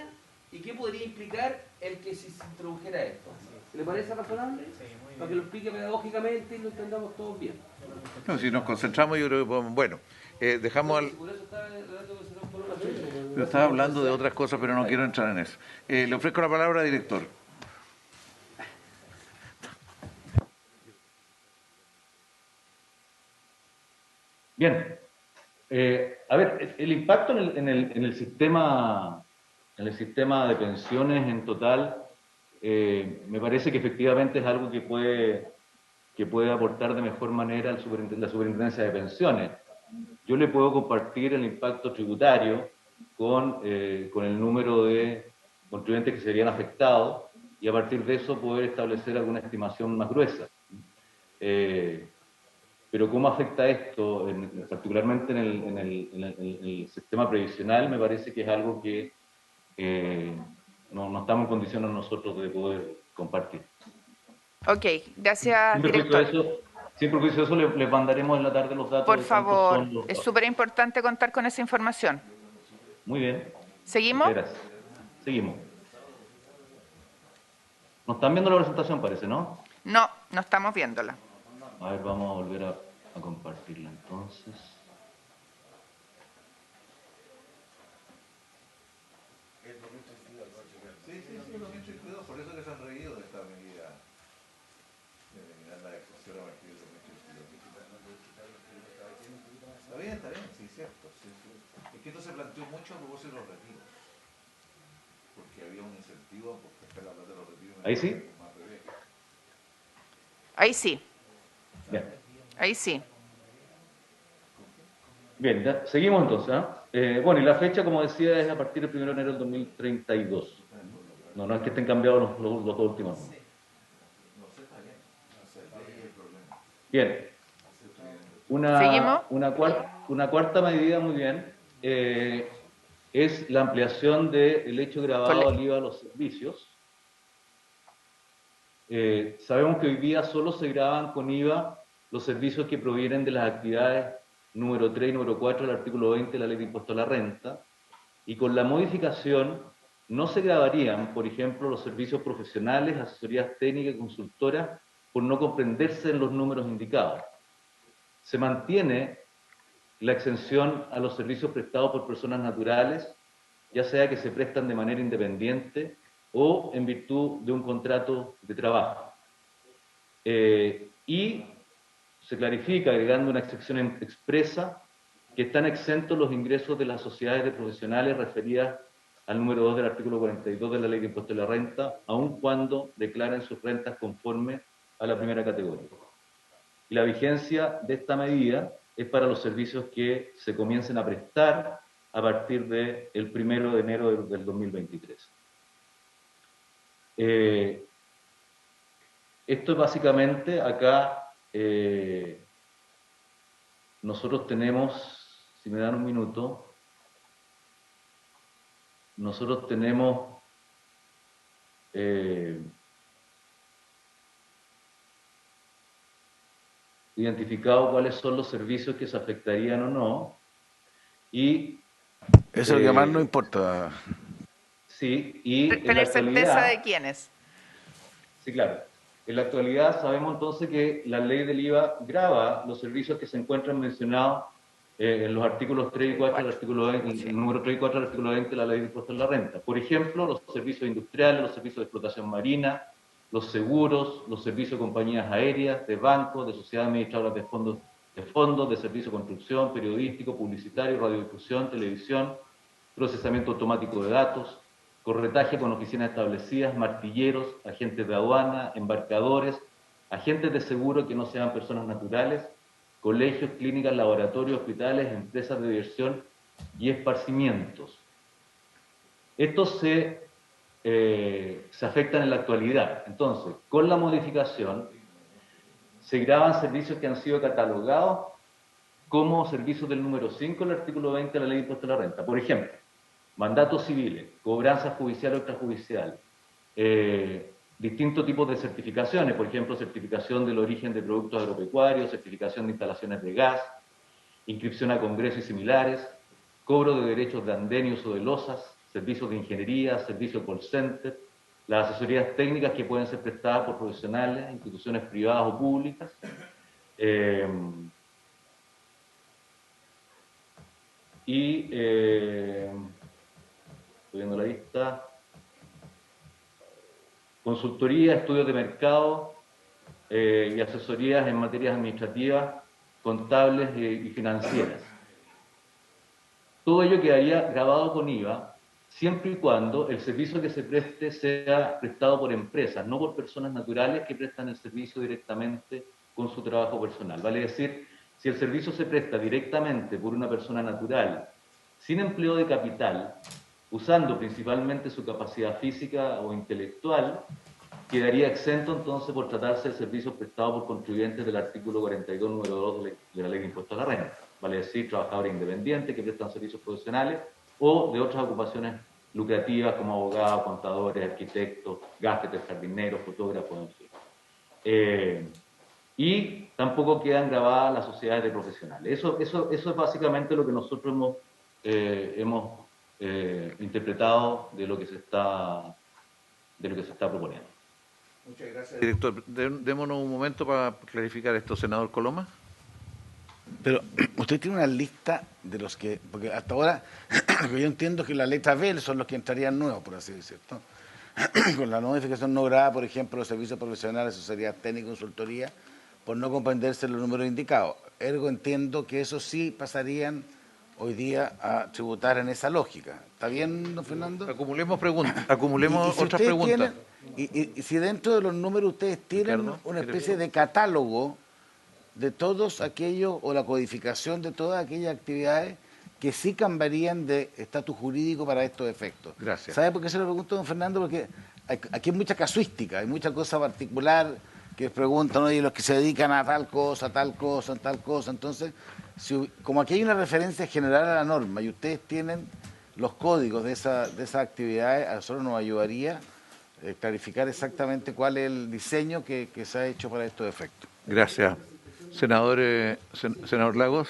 ¿y qué podría implicar el que si se introdujera esto? ¿Le parece razonable? Para que lo explique pedagógicamente y lo entendamos todos bien. No, si nos concentramos, yo creo que podemos... Bueno, dejamos al... Yo estaba hablando de otras cosas, pero no quiero entrar en eso. Le ofrezco la palabra al director. Bien. A ver, el impacto en el sistema de pensiones en total, me parece que efectivamente es algo que puede aportar de mejor manera la Superintendencia de Pensiones. Yo le puedo compartir el impacto tributario con el número de contribuyentes que serían afectados y a partir de eso poder establecer alguna estimación más gruesa. Pero cómo afecta esto, particularmente en el sistema previsional, me parece que es algo que no estamos en condiciones nosotros de poder compartir. Ok, gracias, director. Sin perjuicio de eso, les mandaremos en la tarde los datos. Por favor, es súper importante contar con esa información. Muy bien. ¿Seguimos? Gracias. Seguimos. ¿Nos están viendo la presentación, parece, no? No, no estamos viéndola. A ver, vamos a volver a compartirla entonces. Por eso que se han reído de esta medida de eliminar la excepción a partir del 2022. Está bien, sí, es cierto. Sí. Es que esto se planteó mucho a propósito de los retiros. Porque había un incentivo por prestar la plata de los retiros. ¿Ahí sí? Ahí sí. Bien. Ahí sí. Bien, ya, seguimos entonces. Bueno, y la fecha, como decía, es a partir del 1 de enero del 2032. No es que estén cambiados los dos últimos. Bien. Una cuarta medida, muy bien, es la ampliación del hecho grabado al IVA a los servicios. Sabemos que hoy día solo se graban con IVA los servicios que provienen de las actividades número 3 y número 4 del artículo 20 de la Ley de Impuesto a la Renta, y con la modificación no se grabarían, por ejemplo, los servicios profesionales, asesorías técnicas y consultoras, por no comprenderse en los números indicados. Se mantiene la exención a los servicios prestados por personas naturales, ya sea que se prestan de manera independiente o en virtud de un contrato de trabajo. Y se clarifica, agregando una excepción expresa, que están exentos los ingresos de las sociedades de profesionales referidas al número 2 del artículo 42 de la Ley de Impuesto a la Renta, aun cuando declaren sus rentas conforme a la primera categoría. Y la vigencia de esta medida es para los servicios que se comiencen a prestar a partir del 1 de enero del 2023. Esto es básicamente acá, nosotros tenemos, si me dan un minuto, nosotros tenemos identificado cuáles son los servicios que se afectarían o no, y Eso es lo que más nos importa. Sí, y en la ¿Tener certeza actualidad, de quiénes? sí, claro. En la actualidad sabemos entonces que la ley del IVA grava los servicios que se encuentran mencionados en los artículos 3 y 4 del artículo 20, Sí. el número 3 y 4 del artículo 20 de la ley de impuestos a la renta. Por ejemplo, los servicios industriales, los servicios de explotación marina, los seguros, los servicios de compañías aéreas, de bancos, de sociedades administradoras de fondos, de servicio de construcción, periodístico, publicitario, radiodifusión, televisión, procesamiento automático de datos, corretaje con oficinas establecidas, martilleros, agentes de aduana, embarcadores, agentes de seguro que no sean personas naturales, colegios, clínicas, laboratorios, hospitales, empresas de diversión y esparcimientos. Estos se afectan en la actualidad. Entonces, con la modificación, se graban servicios que han sido catalogados como servicios del número 5 del artículo 20 de la Ley de Impuestos a la Renta. Por ejemplo, mandatos civiles, cobranza judicial o extrajudicial, distintos tipos de certificaciones, por ejemplo, certificación del origen de productos agropecuarios, certificación de instalaciones de gas, inscripción a congresos y similares, cobro de derechos de andén y uso de losas, servicios de ingeniería, servicios call center, las asesorías técnicas que pueden ser prestadas por profesionales, instituciones privadas o públicas, estoy viendo la lista, consultoría, estudios de mercado y asesorías en materias administrativas, contables y financieras. Todo ello quedaría grabado con IVA siempre y cuando el servicio que se preste sea prestado por empresas, no por personas naturales que prestan el servicio directamente con su trabajo personal. Vale decir, si el servicio se presta directamente por una persona natural, sin empleo de capital, usando principalmente su capacidad física o intelectual, quedaría exento entonces por tratarse de servicios prestados por contribuyentes del artículo 42, número 2 de la Ley de Impuestos a la Renta. Vale decir, trabajadores independientes que prestan servicios profesionales o de otras ocupaciones lucrativas como abogados, contadores, arquitectos, gaffeters, jardineros, fotógrafos, en fin. Y tampoco quedan grabadas las sociedades de profesionales. Eso es básicamente lo que nosotros hemos interpretado de lo que se está proponiendo. Muchas gracias, director. Démonos un momento para clarificar esto, senador Coloma. Pero usted tiene una lista de los que, porque hasta ahora lo que yo entiendo es que la letra B son los que entrarían nuevos, por así decirlo, ¿no? Con la modificación no grabada, por ejemplo, los servicios profesionales, asesoría técnica y consultoría, por no comprenderse los números indicados. Ergo entiendo que eso sí pasarían hoy día a tributar en esa lógica. ¿Está bien, don Fernando? Acumulemos preguntas, acumulemos si otras ustedes preguntas. Y si dentro de los números ustedes tienen Ricardo, una ¿quieres especie de catálogo de todos aquellos, o la codificación de todas aquellas actividades que sí cambiarían de estatus jurídico para estos efectos. Gracias. ¿Sabe por qué se lo pregunto, don Fernando? Porque aquí hay mucha casuística, hay mucha cosa particular que preguntan, oye, los que se dedican a tal cosa, tal cosa, tal cosa. Entonces, como aquí hay una referencia general a la norma y ustedes tienen los códigos de esas actividades, a nosotros nos ayudaría clarificar exactamente cuál es el diseño que se ha hecho para estos efectos. Gracias. Senador Lagos,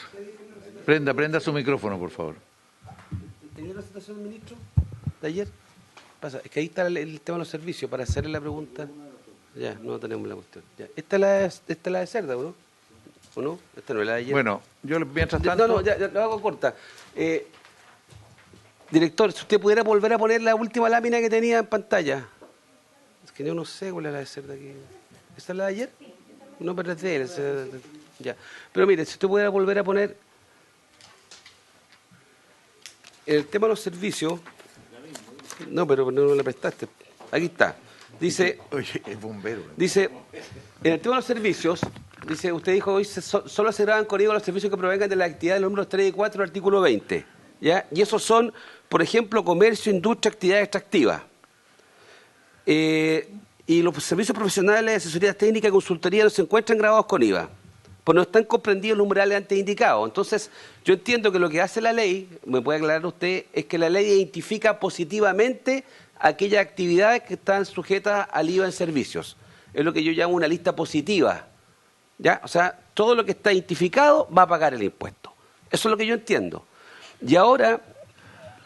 prenda su micrófono, por favor. ¿Tenía la presentación del ministro de ayer? Pasa, es que ahí está el tema de los servicios, para hacerle la pregunta. Ya, no tenemos la cuestión. Ya. Esta es la de Cerda, ¿no? ¿O no? Esta no es la de ayer. Bueno, yo mientras tanto... No, ya lo hago corta. Director, si usted pudiera volver a poner la última lámina que tenía en pantalla. Es que yo no sé cuál es la de Cerda aquí. ¿Esta es la de ayer? No, pero es de él. Ya. Pero mire, si usted pudiera volver a poner el tema de los servicios. No, pero no le prestaste. Aquí está. Dice, Oye, es bombero. dice, en el tema de los servicios, dice, usted dijo hoy solo se graban con IVA los servicios que provengan de la actividad de los números 3 y 4 del artículo 20. ¿Ya? Y esos son, por ejemplo, comercio, industria, actividad extractiva. Y los servicios profesionales, asesorías técnicas y consultoría no se encuentran grabados con IVA, pues no están comprendidos los numerales antes indicados. Entonces, yo entiendo que lo que hace la ley, me puede aclarar usted, es que la ley identifica positivamente aquellas actividades que están sujetas al IVA en servicios. Es lo que yo llamo una lista positiva. ¿Ya? O sea, todo lo que está identificado va a pagar el impuesto. Eso es lo que yo entiendo. Y ahora,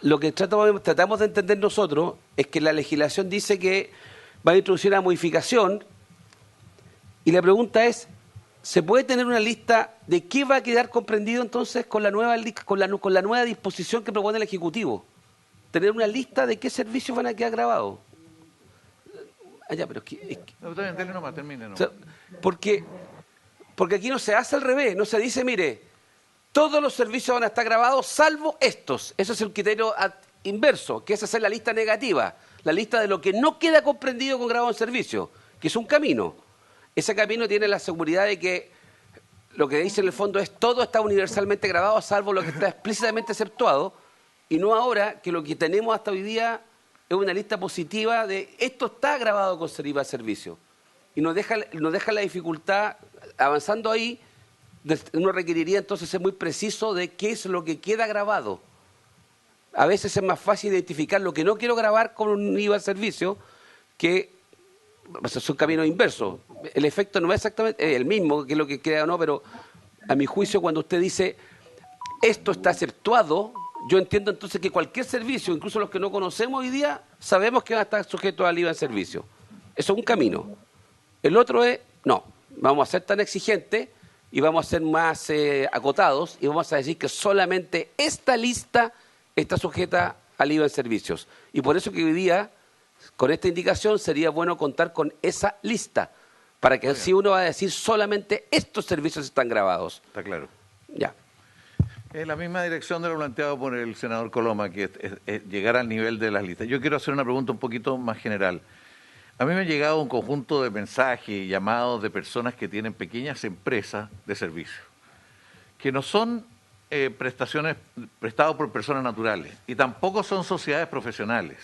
lo que tratamos de entender nosotros es que la legislación dice que va a introducir una modificación y la pregunta es, ¿se puede tener una lista de qué va a quedar comprendido entonces con la nueva disposición que propone el Ejecutivo? Tener una lista de qué servicios van a quedar grabados. Pero No, termine nomás. O sea, porque aquí no se hace al revés, no se dice, mire, todos los servicios van a estar grabados salvo estos. Eso es el criterio inverso, que es hacer la lista negativa, la lista de lo que no queda comprendido con grabado en servicio, que es un camino. Ese camino tiene la seguridad de que lo que dice en el fondo es todo está universalmente grabado salvo lo que está explícitamente exceptuado, y no ahora que lo que tenemos hasta hoy día es una lista positiva de esto está grabado con IVA de servicio. Y nos deja la dificultad, avanzando ahí, uno requeriría entonces ser muy preciso de qué es lo que queda grabado. A veces es más fácil identificar lo que no quiero grabar con un IVA de servicio que es un camino inverso. El efecto no es exactamente el mismo, que es lo que queda o no, pero a mi juicio cuando usted dice esto está exceptuado, yo entiendo entonces que cualquier servicio, incluso los que no conocemos hoy día, sabemos que van a estar sujetos al IVA de servicio. Eso es un camino. El otro es, no, vamos a ser tan exigentes y vamos a ser más acotados y vamos a decir que solamente esta lista está sujeta al IVA en servicios. Y por eso que hoy día, con esta indicación, sería bueno contar con esa lista, para que así uno va a decir solamente estos servicios están grabados. Está claro. Ya. Es la misma dirección de lo planteado por el senador Coloma, que es llegar al nivel de las listas. Yo quiero hacer una pregunta un poquito más general. A mí me ha llegado un conjunto de mensajes y llamados de personas que tienen pequeñas empresas de servicio, que no son prestaciones prestadas por personas naturales y tampoco son sociedades profesionales.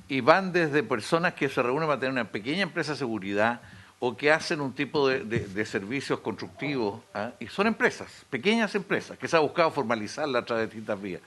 Y van desde personas que se reúnen para tener una pequeña empresa de seguridad o que hacen un tipo de servicios constructivos, y son empresas, pequeñas empresas, que se ha buscado formalizarla a través de distintas vías.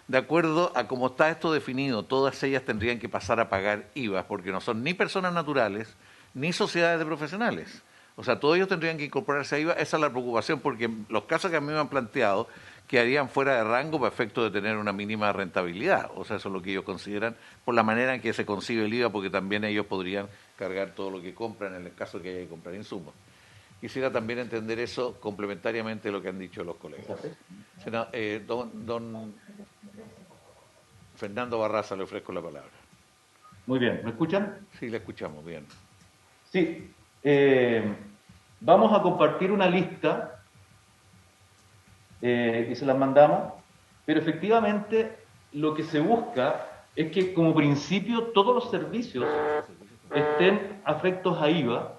De acuerdo a cómo está esto definido, todas ellas tendrían que pasar a pagar IVA, porque no son ni personas naturales, ni sociedades de profesionales. O sea, todos ellos tendrían que incorporarse a IVA. Esa es la preocupación, porque los casos que a mí me han planteado quedarían fuera de rango para efecto de tener una mínima rentabilidad. O sea, eso es lo que ellos consideran por la manera en que se concibe el IVA, porque también ellos podrían cargar todo lo que compran en el caso que haya que comprar insumos. Quisiera también entender eso complementariamente a lo que han dicho los colegas. Don Fernando Barraza, le ofrezco la palabra. Muy bien, ¿me escuchan? Sí, le escuchamos, bien. Sí, vamos a compartir una lista y se las mandamos, pero efectivamente lo que se busca es que como principio todos los servicios estén afectos a IVA,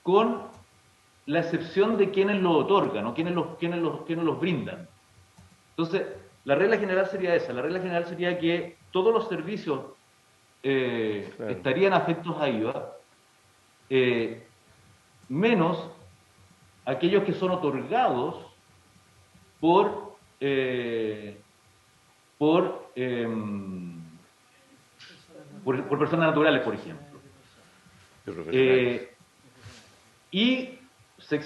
con la excepción de quienes lo otorgan o quienes los brindan. Entonces, la regla general sería esa. La regla general sería que todos los servicios claro, estarían afectos a IVA, menos aquellos que son otorgados por personas naturales, por ejemplo. Y se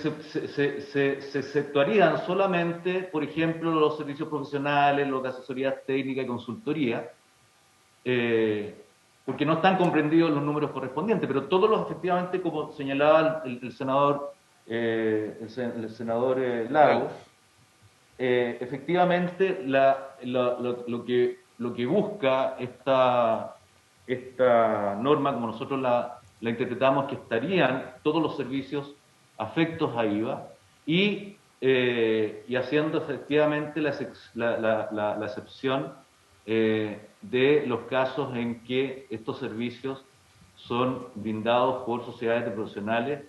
exceptuarían solamente, por ejemplo, los servicios profesionales, los de asesoría técnica y consultoría, porque no están comprendidos los números correspondientes, pero todos los, efectivamente, como señalaba el senador Lagos, efectivamente lo que busca esta norma, como nosotros la interpretamos, que estarían todos los servicios afectos a IVA y haciendo efectivamente la excepción de los casos en que estos servicios son brindados por sociedades de profesionales,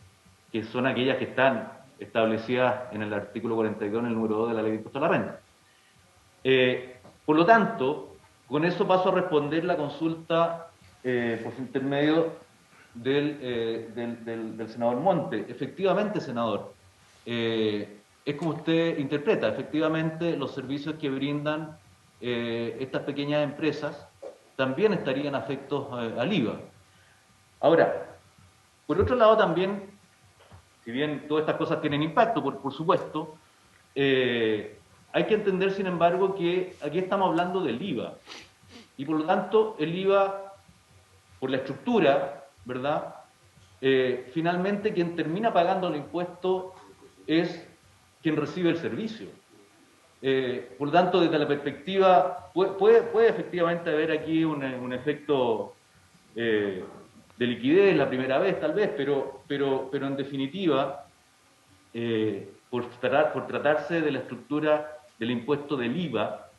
que son aquellas que están establecidas en el artículo 42, en el número 2 de la Ley de Impuesto a la Renta. Por lo tanto, con eso paso a responder la consulta por su intermedio del senador Monte. Efectivamente, senador, es como usted interpreta. Efectivamente, los servicios que brindan estas pequeñas empresas también estarían afectos al IVA. Ahora, por otro lado también, si bien todas estas cosas tienen impacto, por supuesto, hay que entender, sin embargo, que aquí estamos hablando del IVA. Y por lo tanto, el IVA, por la estructura, ¿verdad? Finalmente, quien termina pagando el impuesto es quien recibe el servicio. Por lo tanto, desde la perspectiva, puede efectivamente haber aquí un efecto de liquidez la primera vez, tal vez, pero en definitiva, por tratarse de la estructura del impuesto del IVA,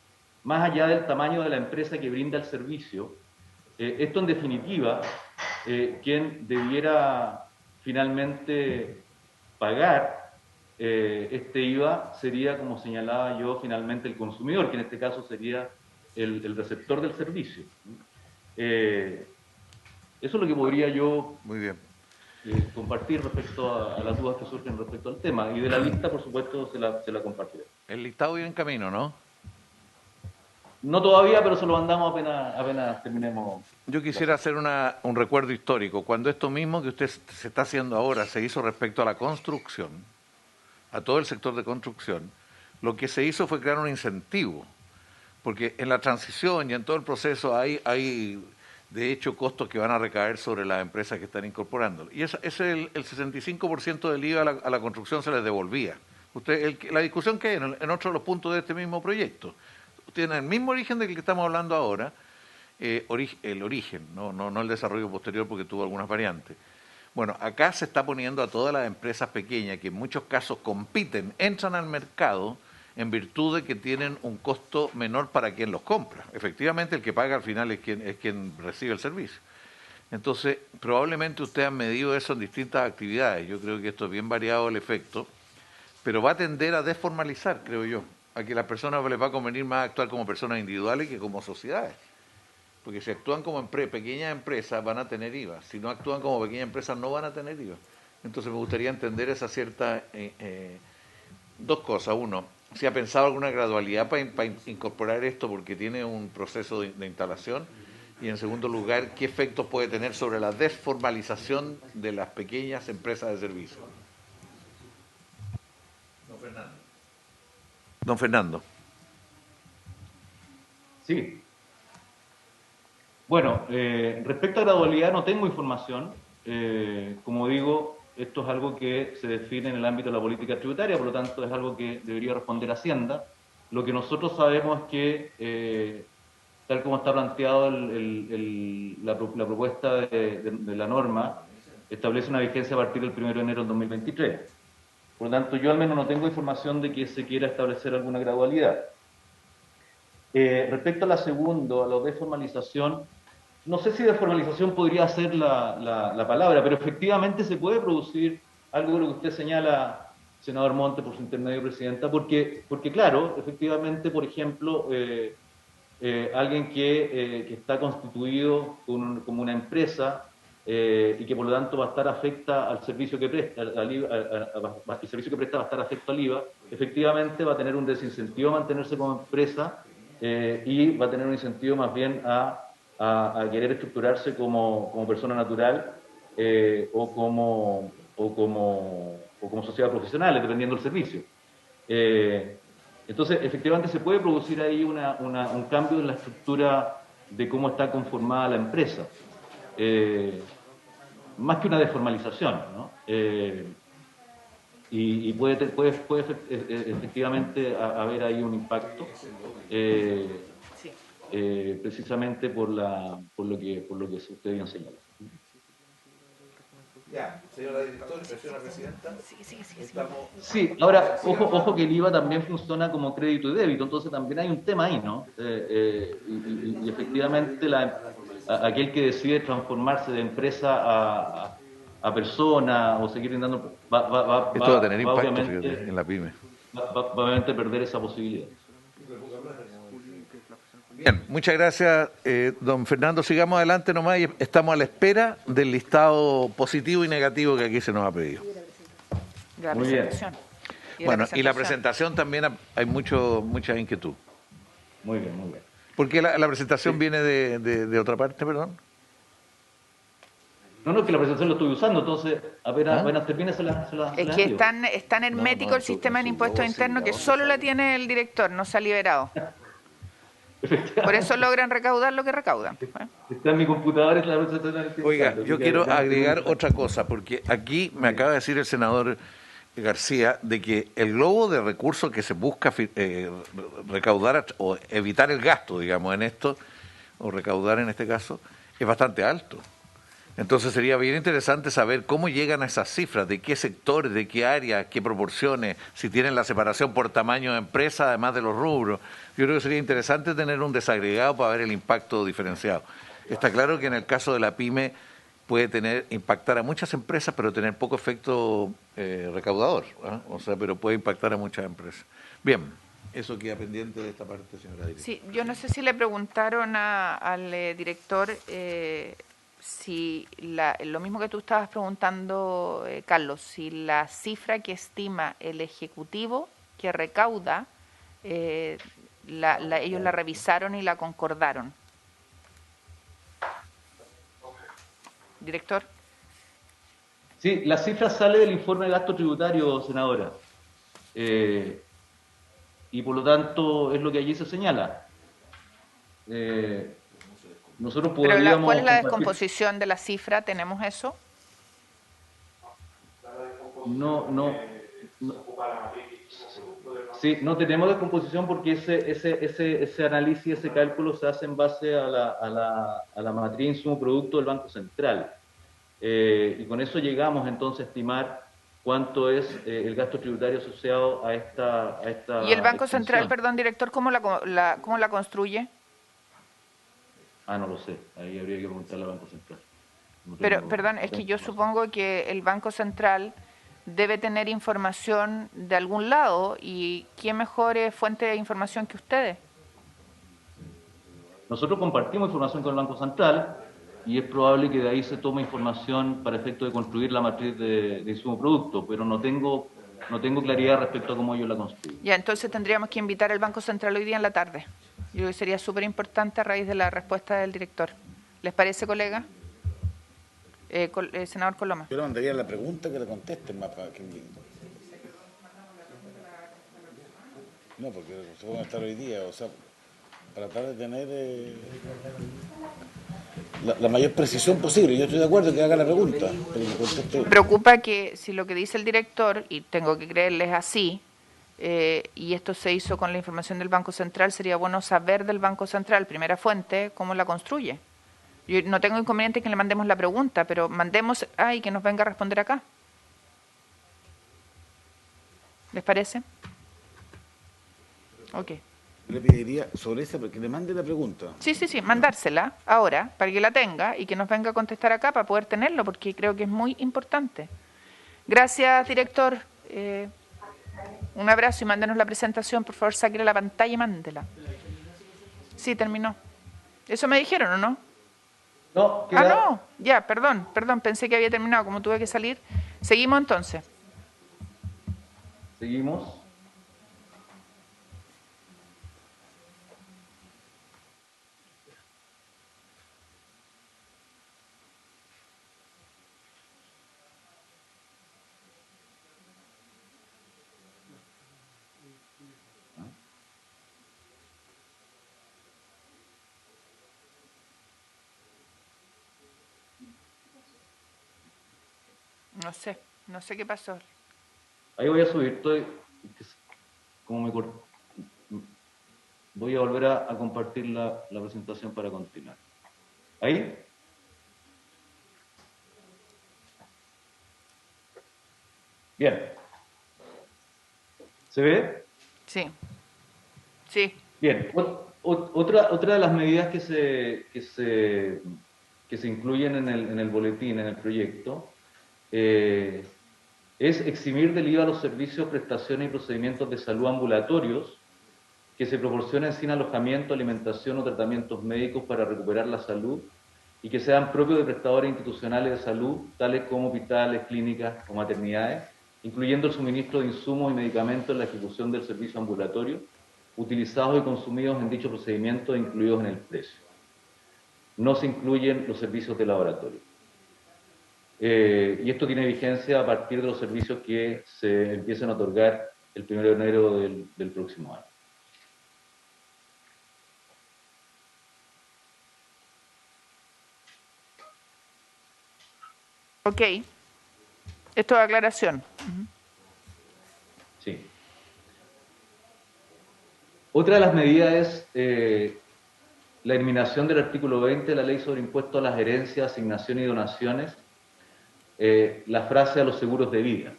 más allá del tamaño de la empresa que brinda el servicio, esto en definitiva, quien debiera finalmente pagar este IVA sería, como señalaba yo, finalmente el consumidor, que en este caso sería el receptor del servicio. Eso es lo que podría yo Muy bien. compartir respecto a las dudas que surgen respecto al tema. Y de la lista, por supuesto, se la compartiré. El listado viene en camino, ¿no? No todavía, pero se lo mandamos apenas terminemos. Yo quisiera hacer un recuerdo histórico. Cuando esto mismo que usted se está haciendo ahora se hizo respecto a la construcción, a todo el sector de construcción, lo que se hizo fue crear un incentivo. Porque en la transición y en todo el proceso hay de hecho, costos que van a recaer sobre las empresas que están incorporándolo. Y el 65% del IVA a la construcción se les devolvía. La discusión que hay en otro de los puntos de este mismo proyecto tiene el mismo origen del que estamos hablando ahora, el origen, no el desarrollo posterior porque tuvo algunas variantes. Bueno, acá se está poniendo a todas las empresas pequeñas que en muchos casos compiten, entran al mercado en virtud de que tienen un costo menor para quien los compra. Efectivamente, el que paga al final es quien recibe el servicio. Entonces, probablemente ustedes han medido eso en distintas actividades. Yo creo que esto es bien variado el efecto, pero va a tender a desformalizar, creo yo, a que a las personas les va a convenir más actuar como personas individuales que como sociedades. Porque si actúan como pequeñas empresas van a tener IVA. Si no actúan como pequeñas empresas no van a tener IVA. Entonces me gustaría entender esa cierta... dos cosas. Uno, si ha pensado alguna gradualidad para incorporar esto porque tiene un proceso de instalación. Y en segundo lugar, ¿qué efectos puede tener sobre la desformalización de las pequeñas empresas de servicio? Don Fernando. Sí. Bueno, respecto a gradualidad no tengo información. Como digo, esto es algo que se define en el ámbito de la política tributaria, por lo tanto es algo que debería responder Hacienda. Lo que nosotros sabemos es que, tal como está planteado la propuesta de la norma, establece una vigencia a partir del 1 de enero del 2023. Por lo tanto, yo al menos no tengo información de que se quiera establecer alguna gradualidad. Respecto a la segunda, a la desformalización, no sé si desformalización podría ser la palabra, pero efectivamente se puede producir algo de lo que usted señala, senador Monte, por su intermedio, presidenta, porque claro, efectivamente, por ejemplo, alguien que está constituido como una empresa y que por lo tanto va a estar afecta al servicio que presta, el servicio que presta va a estar afecto al IVA, efectivamente va a tener un desincentivo a mantenerse como empresa y va a tener un incentivo más bien a querer estructurarse como persona natural o como sociedad profesional, dependiendo del servicio. Entonces, efectivamente se puede producir ahí un cambio en la estructura de cómo está conformada la empresa. Más que una desformalización, ¿no? Y puede efectivamente haber ahí un impacto, precisamente por lo que usted bien señala. Ya, señora directora, señora presidenta. Sí, ahora, ojo que el IVA también funciona como crédito y débito, entonces también hay un tema ahí, ¿no? Y efectivamente aquel que decide transformarse de empresa a persona o seguir brindando esto va a tener impacto, obviamente, fíjate, en la pyme. Va obviamente perder esa posibilidad. Bien, muchas gracias, don Fernando. Sigamos adelante nomás y estamos a la espera del listado positivo y negativo que aquí se nos ha pedido. La Muy bien. presentación. Bueno, y la presentación también hay mucha inquietud. Muy bien, muy bien. ¿Por qué la presentación viene de otra parte, perdón? No, no, que la presentación lo estoy usando, entonces ¿Ah? apenas termine se la Es que envío. es tan hermético el sistema de impuestos internos que solo la tiene el director, no se ha liberado. Por eso logran recaudar lo que recaudan. Está en mi computadora, es la presentación la estoy Oiga, usando, yo así que quiero ya me agregar pregunta. otra cosa, porque aquí me acaba de decir el senador García de que el globo de recursos que se busca recaudar o evitar el gasto, digamos, en esto, o recaudar en este caso, es bastante alto. Entonces sería bien interesante saber cómo llegan a esas cifras, de qué sectores, de qué áreas, qué proporciones, si tienen la separación por tamaño de empresa, además de los rubros. Yo creo que sería interesante tener un desagregado para ver el impacto diferenciado. Está claro que en el caso de la pyme puede impactar a muchas empresas, pero tener poco efecto recaudador, ¿eh? O sea, pero puede impactar a muchas empresas. Bien, eso queda pendiente de esta parte, señora directora. Sí, yo no sé si le preguntaron al director si lo mismo que tú estabas preguntando, Carlos, si la cifra que estima el Ejecutivo que recauda, ellos la revisaron y la concordaron. Director. Sí, la cifra sale del informe de gasto tributario, senadora. Y por lo tanto es lo que allí se señala. Nosotros Pero podríamos ¿cuál es la compartir. descomposición de la cifra? ¿Tenemos eso? No. Sí, no tenemos descomposición porque ese análisis, ese cálculo se hace en base a la matriz insumo-producto del Banco Central. Y con eso llegamos entonces a estimar cuánto es el gasto tributario asociado a esta ¿Y el Banco Central, extensión. perdón, director, cómo la construye? No lo sé, ahí habría que preguntarle al Banco Central. Pero, perdón, es que yo supongo que el Banco Central debe tener información de algún lado, y ¿quién mejor fuente de información que ustedes? Nosotros compartimos información con el Banco Central y es probable que de ahí se tome información para efecto de construir la matriz de insumo producto, pero no tengo claridad respecto a cómo ellos la construyen. Ya, entonces tendríamos que invitar al Banco Central hoy día en la tarde. Yo creo que sería súper importante a raíz de la respuesta del director. ¿Les parece, colega? Senador Coloma. Yo le mandaría la pregunta que le contesten más para que... No, porque se van a estar hoy día, o sea, para tratar de tener la mayor precisión posible. Yo estoy de acuerdo que haga la pregunta, pero que conteste. Preocupa que si lo que dice el director, y tengo que creerles así, y esto se hizo con la información del Banco Central, sería bueno saber del Banco Central, primera fuente, cómo la construye. Yo no tengo inconveniente en que le mandemos la pregunta, pero mandemos y que nos venga a responder acá. ¿Les parece? Ok. Le pediría sobre esa, que le mande la pregunta. Sí, mandársela ahora para que la tenga y que nos venga a contestar acá para poder tenerlo, porque creo que es muy importante. Gracias, director. Un abrazo y mándenos la presentación. Por favor, sáquele la pantalla y mándela. Sí, terminó. ¿Eso me dijeron o no? No, no. Ya, perdón. Pensé que había terminado, como tuve que salir. Seguimos entonces. Seguimos. No sé qué pasó. Ahí voy a subir, voy a volver a compartir la presentación para continuar. ¿Ahí? Bien. ¿Se ve? Sí. Bien. Otra de las medidas que se incluyen en el boletín, en el proyecto, es eximir del IVA los servicios, prestaciones y procedimientos de salud ambulatorios que se proporcionen sin alojamiento, alimentación o tratamientos médicos para recuperar la salud y que sean propios de prestadores institucionales de salud, tales como hospitales, clínicas o maternidades, incluyendo el suministro de insumos y medicamentos en la ejecución del servicio ambulatorio, utilizados y consumidos en dicho procedimiento e incluidos en el precio. No se incluyen los servicios de laboratorio. y esto tiene vigencia a partir de los servicios que se empiecen a otorgar el 1 de enero del próximo año. Ok. Esto es aclaración. Sí. Otra de las medidas es la eliminación del artículo 20 de la Ley sobre Impuesto a las Herencias, Asignaciones y Donaciones, la frase a los seguros de vida.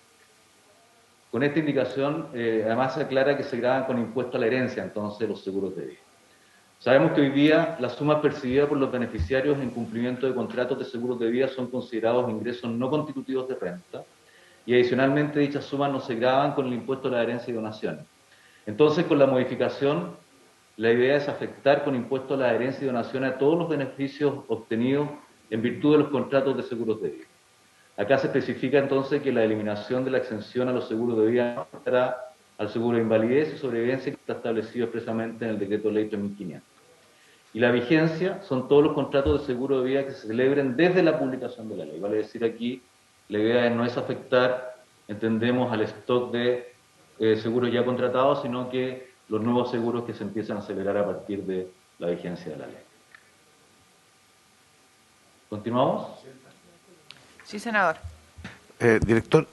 Con esta indicación, además se aclara que se graban con impuesto a la herencia, entonces, los seguros de vida. Sabemos que hoy día las sumas percibidas por los beneficiarios en cumplimiento de contratos de seguros de vida son considerados ingresos no constitutivos de renta, y adicionalmente dichas sumas no se graban con el impuesto a la herencia y donaciones. Entonces, con la modificación, la idea es afectar con impuesto a la herencia y donaciones a todos los beneficios obtenidos en virtud de los contratos de seguros de vida. Acá se especifica entonces que la eliminación de la exención a los seguros de vida no afectará al seguro de invalidez y sobrevivencia que está establecido expresamente en el Decreto Ley 3500. Y la vigencia son todos los contratos de seguro de vida que se celebren desde la publicación de la ley. Vale decir aquí, la idea no es afectar, entendemos, al stock de seguros ya contratados, sino que los nuevos seguros que se empiezan a celebrar a partir de la vigencia de la ley. ¿Continuamos? Sí, senador. Director,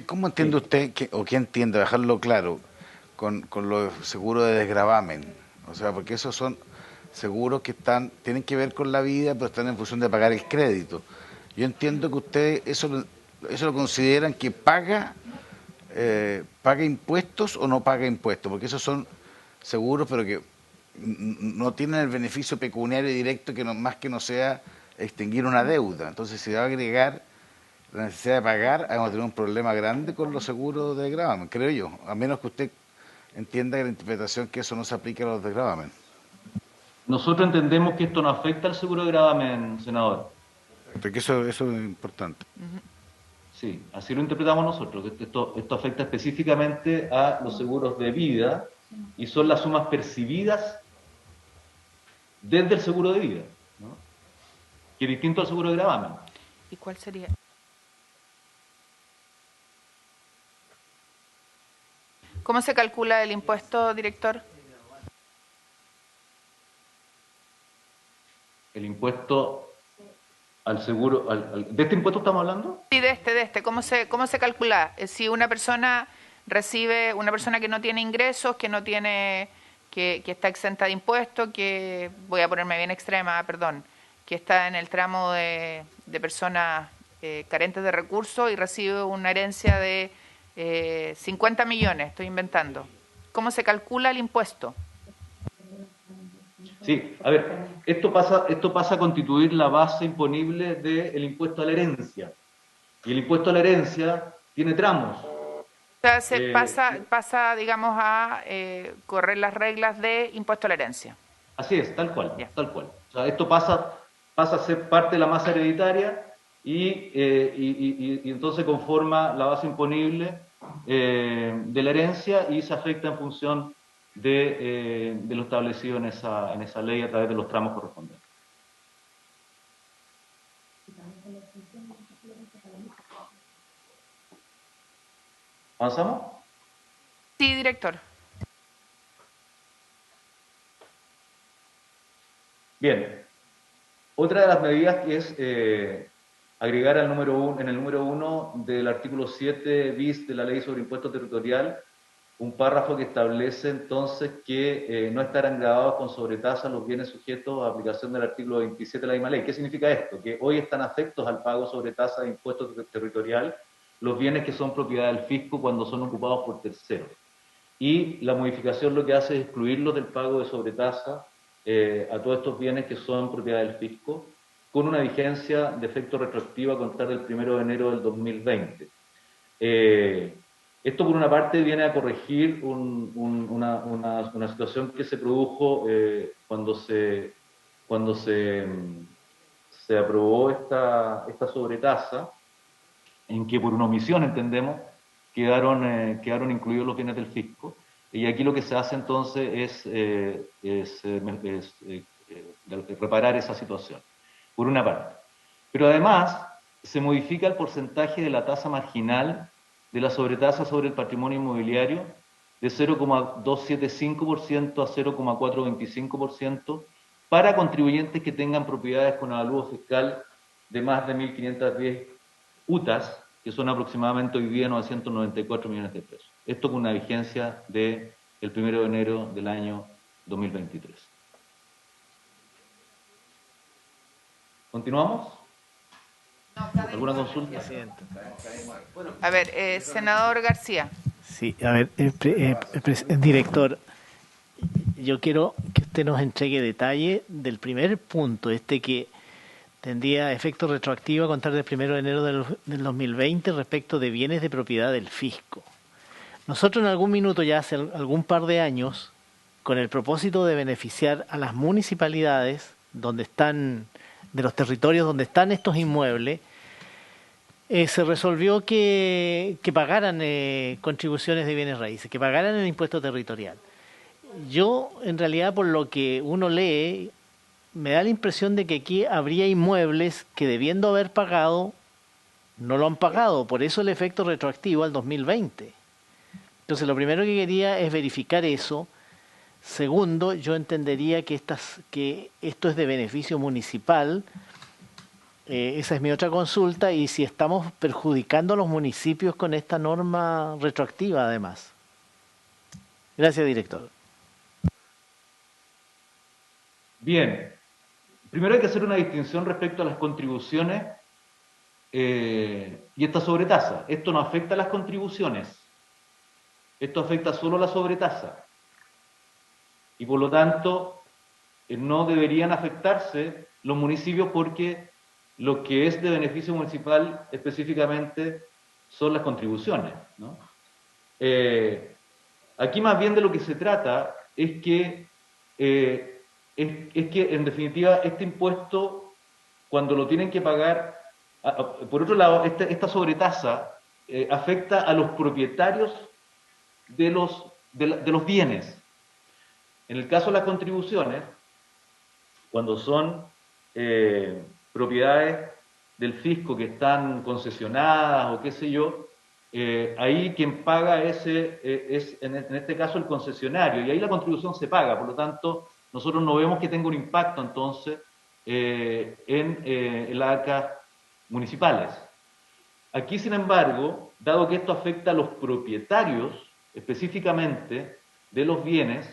¿cómo entiende usted, o qué entiende, dejarlo claro, con los seguros de desgravamen? O sea, porque esos son seguros que tienen que ver con la vida, pero están en función de pagar el crédito. Yo entiendo que ustedes eso lo consideran que paga impuestos o no paga impuestos, porque esos son seguros, pero que no tienen el beneficio pecuniario directo que más que no sea extinguir una deuda. Entonces, si va a agregar la necesidad de pagar, vamos a tener un problema grande con los seguros de gravamen, creo yo, a menos que usted entienda que la interpretación que eso no se aplica a los de gravamen. Nosotros entendemos que esto no afecta al seguro de gravamen, senador. Porque eso es importante. Sí, así lo interpretamos nosotros, que esto afecta específicamente a los seguros de vida y son las sumas percibidas desde el seguro de vida, ¿no? Que es distinto al seguro de gravamen. ¿Y cuál sería? ¿Cómo se calcula el impuesto, director? El impuesto al seguro, ¿de este impuesto estamos hablando? Sí, de este. ¿Cómo se calcula? Si una persona recibe, una persona que no tiene ingresos, que no tiene, que está exenta de impuestos, que, voy a ponerme bien extrema, perdón, que está en el tramo de personas carentes de recursos y recibe una herencia de 50 millones, estoy inventando. ¿Cómo se calcula el impuesto? Sí, a ver, esto pasa a constituir la base imponible del impuesto a la herencia. Y el impuesto a la herencia tiene tramos. O sea, se pasa, digamos, a correr las reglas de impuesto a la herencia. Así es, tal cual, Yeah. tal cual. O sea, esto pasa a ser parte de la masa hereditaria y entonces conforma la base imponible de la herencia y se afecta en función de lo establecido en esa ley a través de los tramos correspondientes. ¿Avanzamos? Sí, director. Bien. Otra de las medidas que es agregar en el número 1 del artículo 7 bis de la Ley sobre Impuesto Territorial un párrafo que establece entonces que no estarán grabados con sobretasa los bienes sujetos a aplicación del artículo 27 de la misma ley. ¿Qué significa esto? Que hoy están afectos al pago sobre tasa de impuesto territorial los bienes que son propiedad del fisco cuando son ocupados por terceros. Y la modificación lo que hace es excluirlos del pago de sobretasa a todos estos bienes que son propiedad del fisco, con una vigencia de efecto retroactivo a contar del 1 de enero del 2020. Esto, por una parte, viene a corregir una situación que se produjo cuando se aprobó esta sobretasa, en que por una omisión, entendemos, quedaron incluidos los bienes del fisco. Y aquí lo que se hace entonces es reparar esa situación, por una parte. Pero además, se modifica el porcentaje de la tasa marginal de la sobretasa sobre el patrimonio inmobiliario de 0,275% a 0,425% para contribuyentes que tengan propiedades con avalúo fiscal de más de 1.510 UTAS, que son aproximadamente hoy día 994 millones de pesos. Esto con una vigencia del 1 de enero del año 2023. ¿Continuamos? ¿Alguna consulta? A ver, senador García. Sí, a ver, director, yo quiero que usted nos entregue detalle del primer punto, que tendría efecto retroactivo a contar del 1 de enero del 2020 respecto de bienes de propiedad del fisco. Nosotros en algún minuto, ya hace algún par de años, con el propósito de beneficiar a las municipalidades donde están, de los territorios donde están estos inmuebles, se resolvió que pagaran contribuciones de bienes raíces, que pagaran el impuesto territorial. Yo, en realidad, por lo que uno lee, me da la impresión de que aquí habría inmuebles que, debiendo haber pagado, no lo han pagado. Por eso el efecto retroactivo al 2020. Entonces, lo primero que quería es verificar eso. Segundo, yo entendería que esto es de beneficio municipal. Esa es mi otra consulta, y si estamos perjudicando a los municipios con esta norma retroactiva, además. Gracias, director. Bien, primero hay que hacer una distinción respecto a las contribuciones y esta sobretasa. Esto no afecta a las contribuciones, esto afecta solo a la sobretasa. Y por lo tanto, no deberían afectarse los municipios, porque lo que es de beneficio municipal específicamente son las contribuciones, ¿no? Aquí más bien de lo que se trata es que en definitiva este impuesto, cuando lo tienen que pagar, por otro lado, esta sobretasa afecta a los propietarios de los bienes. En el caso de las contribuciones, cuando son propiedades del fisco que están concesionadas o qué sé yo, ahí quien paga es en este caso el concesionario, y ahí la contribución se paga. Por lo tanto, nosotros no vemos que tenga un impacto entonces en las arcas municipales. Aquí, sin embargo, dado que esto afecta a los propietarios específicamente de los bienes,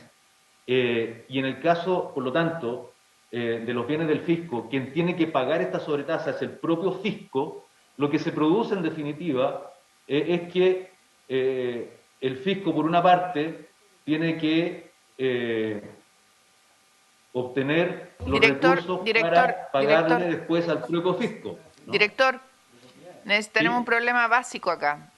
y en el caso, por lo tanto, de los bienes del fisco, quien tiene que pagar esta sobretasa es el propio fisco, lo que se produce en definitiva es que el fisco, por una parte, tiene que obtener los recursos para pagarle después al propio fisco, ¿no? Director, tenemos ¿Sí? un problema básico acá.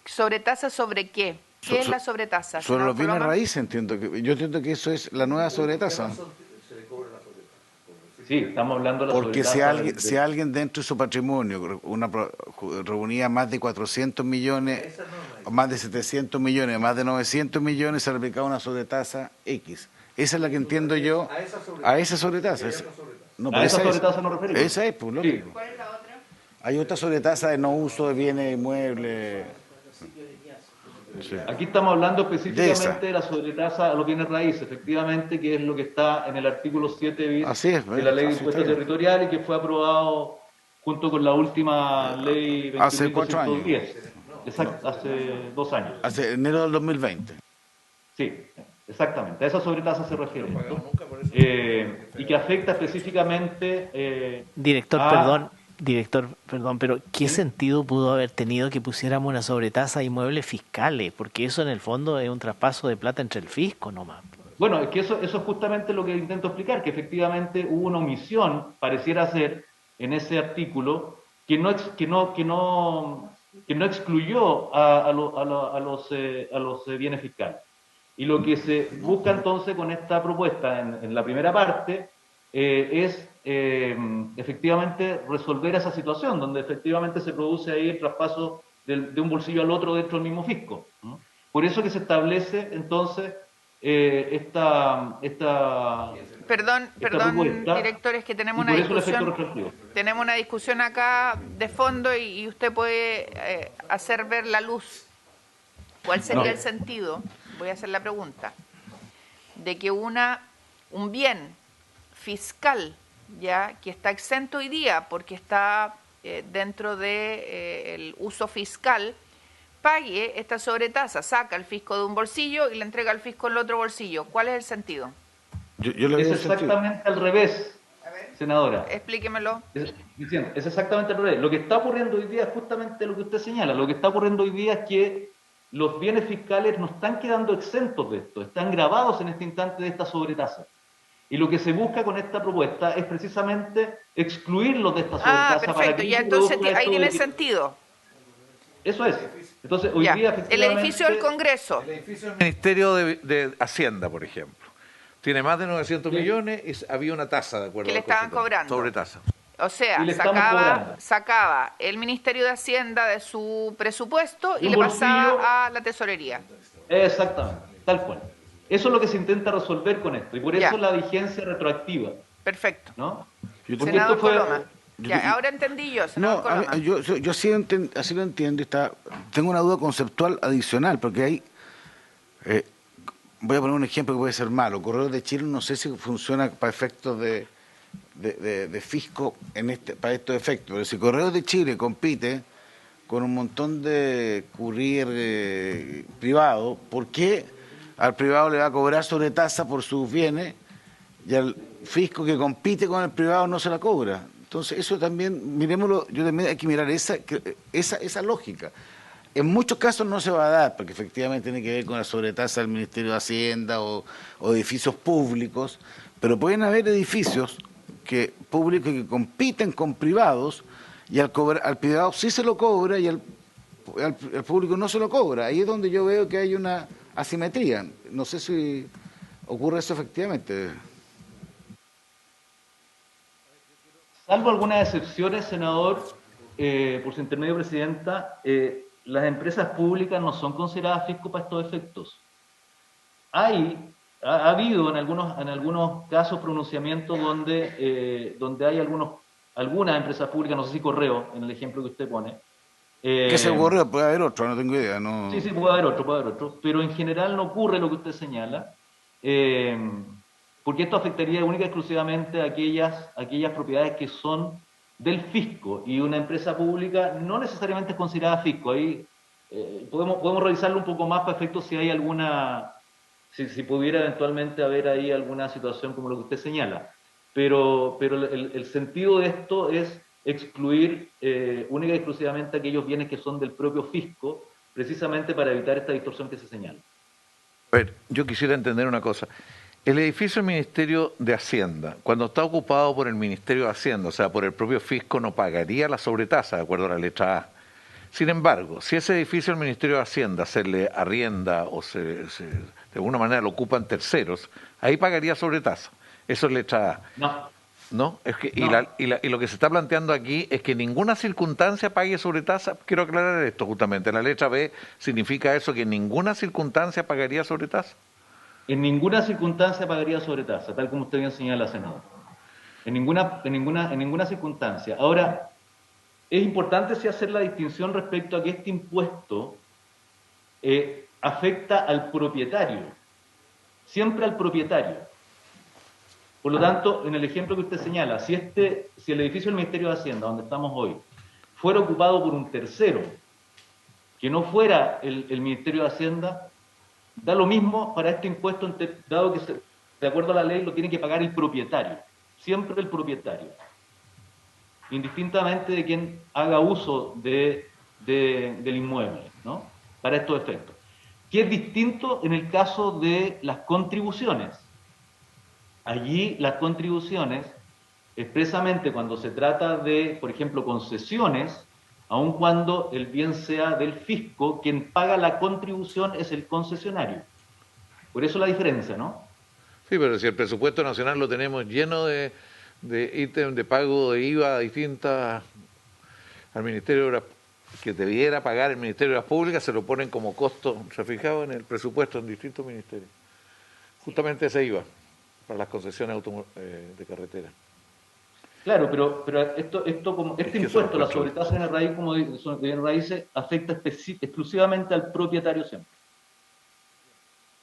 ¿Sobretasa sobre qué? ¿Qué es la sobretasa? Sobre los bienes Coloma? raíces, yo entiendo que eso es la nueva sobretasa. Sí, estamos hablando de la Porque sobretasa si alguien dentro de su patrimonio reunía más de 400 millones, más de 700 millones, más de 900 millones, se le aplicaba una sobretasa X. Esa es la que entiendo yo, a esa sobretasa. No, ¿A esa sobretasa nos referimos? Esa es, pues, lógico. Sí. ¿Cuál es la otra? Hay otra sobretasa de no uso de bienes inmuebles. Sí. Aquí estamos hablando específicamente de la sobretasa a los bienes raíces, efectivamente, que es lo que está en el artículo 7 bis Así es, de la ley de así impuesto está bien. territorial, y que fue aprobado junto con la última ley Hace 4 años. 21.210. Exacto, hace 2 años. Hace enero del 2020. Sí, exactamente, a esa sobretasa se refiere esto, y que afecta específicamente Director, perdón, pero ¿qué ¿Sí? sentido pudo haber tenido que pusiéramos una sobretasa a inmuebles fiscales? Porque eso en el fondo es un traspaso de plata entre el fisco nomás. Bueno, es que eso es justamente lo que intento explicar, que efectivamente hubo una omisión, pareciera ser, en ese artículo, que no excluyó a los bienes fiscales. Y lo que se busca entonces con esta propuesta en la primera parte es efectivamente resolver esa situación, donde efectivamente se produce ahí el traspaso de un bolsillo al otro dentro del mismo fisco, ¿no? Por eso que se establece entonces esta Perdón, propuesta, director, es que tenemos y una por eso el efecto discusión. retroactivo. Tenemos una discusión acá de fondo y usted puede hacer ver la luz. ¿Cuál sería No. el sentido? Voy a hacer la pregunta. De que un bien fiscal, ya que está exento hoy día porque está dentro del uso fiscal, pague esta sobretasa, saca el fisco de un bolsillo y le entrega al fisco en el otro bolsillo. ¿Cuál es el sentido? Yo le Es veo sentido. exactamente al revés, senadora. Explíquemelo. Es exactamente al revés. Lo que está ocurriendo hoy día es justamente lo que usted señala. Lo que está ocurriendo hoy día es que los bienes fiscales no están quedando exentos de esto, están grabados en este instante de esta sobretasa. Y lo que se busca con esta propuesta es precisamente excluirlos de esta sobretasa. Perfecto, para que ya no se entonces produzca ahí esto tiene de que- sentido. Eso es. Entonces, hoy Ya. día El efectivamente... edificio del Congreso. El edificio del Ministerio de Hacienda, por ejemplo, tiene más de 900 millones y había una tasa, de acuerdo. Que le al concepto. estaban cobrando. Sobretasa. O sea, Y le estamos cobrando. sacaba el Ministerio de Hacienda de su presupuesto y Un le bolsillo. pasaba a la tesorería. Exactamente, tal cual. Eso es lo que se intenta resolver con esto. Y por Ya. eso la vigencia retroactiva, Perfecto. ¿no? Yo Porque Senador esto fue... Coloma. Ya, ahora entendí yo, No, senador Coloma. yo sí así lo entiendo. Tengo una duda conceptual adicional, porque hay... voy a poner un ejemplo que puede ser malo. Correos de Chile no sé si funciona para efectos de fisco para estos efectos. Pero si Correos de Chile compite con un montón de courier privado, ¿por qué al privado le va a cobrar sobretasa por sus bienes y al fisco que compite con el privado no se la cobra? Entonces eso también, miremoslo, yo también hay que mirar esa lógica. En muchos casos no se va a dar, porque efectivamente tiene que ver con la sobretasa del Ministerio de Hacienda o edificios públicos, pero pueden haber edificios públicos que compiten con privados y al privado sí se lo cobra y al público no se lo cobra. Ahí es donde yo veo que hay una asimetría. No sé si ocurre eso efectivamente. Salvo algunas excepciones, senador, por su intermedio, presidenta, las empresas públicas no son consideradas fisco para estos efectos. Ha habido en algunos casos pronunciamientos donde hay algunas empresas públicas, no sé si Correo, en el ejemplo que usted pone. ¿Qué se ocurrió? Puede haber otro, no tengo idea. No... Sí, puede haber otro, pero en general no ocurre lo que usted señala, porque esto afectaría única y exclusivamente a aquellas propiedades que son del fisco, y una empresa pública no necesariamente es considerada fisco. Ahí podemos revisarlo un poco más para efectos si hay alguna... Si pudiera eventualmente haber ahí alguna situación como lo que usted señala. Pero el sentido de esto es excluir única y exclusivamente aquellos bienes que son del propio fisco, precisamente para evitar esta distorsión que se señala. A ver, yo quisiera entender una cosa. El edificio del Ministerio de Hacienda, cuando está ocupado por el Ministerio de Hacienda, o sea, por el propio fisco, no pagaría la sobretasa, de acuerdo a la letra A. Sin embargo, si ese edificio del Ministerio de Hacienda se le arrienda o de alguna manera lo ocupan terceros, ahí pagaría sobretasa. Eso es letra A. ¿No? Es que, No. Y lo que se está planteando aquí es que en ninguna circunstancia pague sobretasa. Quiero aclarar esto justamente. La letra B significa eso, que en ninguna circunstancia pagaría sobretasa. En ninguna circunstancia pagaría sobretasa, tal como usted bien señala, senador. En ninguna circunstancia. Ahora, es importante sí hacer la distinción respecto a que este impuesto afecta al propietario, siempre al propietario. Por lo tanto, en el ejemplo que usted señala, si el edificio del Ministerio de Hacienda, donde estamos hoy, fuera ocupado por un tercero, que no fuera el Ministerio de Hacienda, da lo mismo para este impuesto, dado que de acuerdo a la ley lo tiene que pagar el propietario, siempre el propietario, indistintamente de quien haga uso del inmueble, ¿no? Para estos efectos. Que es distinto en el caso de las contribuciones. Allí las contribuciones, expresamente cuando se trata de, por ejemplo, concesiones, aun cuando el bien sea del fisco, quien paga la contribución es el concesionario. Por eso la diferencia, ¿no? Sí, pero si el presupuesto nacional lo tenemos lleno de ítems de pago de IVA distintas al Ministerio que debiera pagar el Ministerio de las Públicas, se lo ponen como costo, ¿se ha fijado en el presupuesto en distintos ministerios? Justamente ese iba, para las concesiones de carretera. Claro, pero esto como Es este que eso lo impuesto, la encuentro. sobretasa de raíz, como de bienes raíces, afecta exclusivamente al propietario siempre.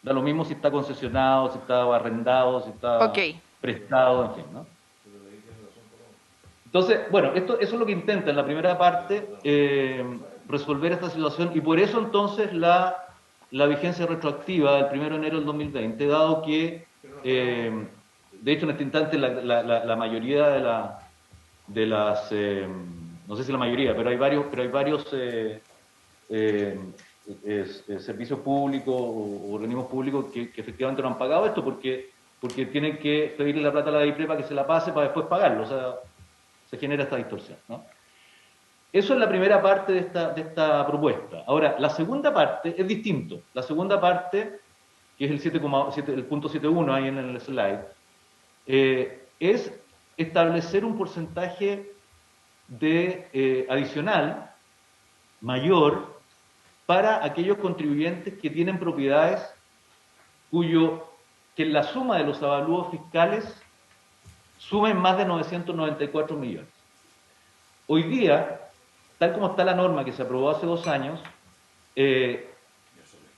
Da lo mismo si está concesionado, si está arrendado, si está Ok. prestado, en fin, ¿no? Entonces, bueno, eso es lo que intenta en la primera parte, resolver esta situación, y por eso entonces la vigencia retroactiva del 1 de enero del 2020, dado que, de hecho, en este instante la mayoría de las, no sé si la mayoría, pero hay varios servicios públicos o organismos públicos que efectivamente no han pagado esto porque tienen que pedirle la plata a la DIPRE para que se la pase para después pagarlo. O sea, se genera esta distorsión, ¿no? Eso es la primera parte de esta propuesta. Ahora, la segunda parte es distinto. La segunda parte, que es el punto 7.1 ahí en el slide, es establecer un porcentaje adicional mayor para aquellos contribuyentes que tienen propiedades que en la suma de los avalúos fiscales sumen más de 994 millones. Hoy día, tal como está la norma que se aprobó hace 2 años,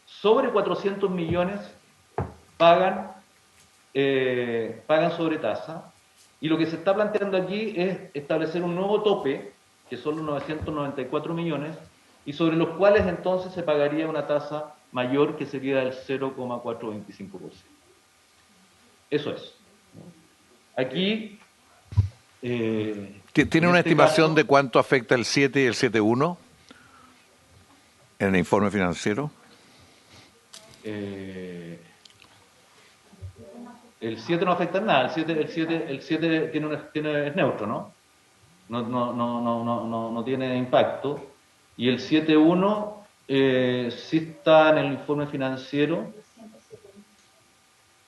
sobre 400 millones pagan sobretasa, y lo que se está planteando aquí es establecer un nuevo tope, que son los 994 millones, y sobre los cuales entonces se pagaría una tasa mayor que sería del 0,425%. Eso es. Aquí... ¿Tiene una estimación de cuánto afecta el 7 y el 7.1 en el informe financiero? El 7 no afecta en nada, el 7 es neutro, ¿no? No tiene impacto. Y el 7.1 sí está en el informe financiero.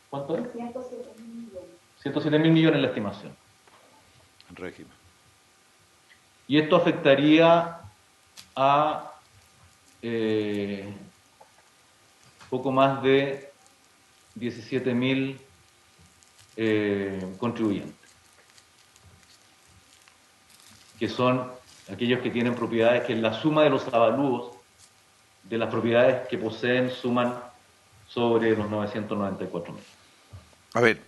¿Cuánto es? 107.000 millones la estimación. Régimen. Y esto afectaría a poco más de 17.000 contribuyentes, que son aquellos que tienen propiedades que en la suma de los avalúos de las propiedades que poseen suman sobre los 994.000. A ver,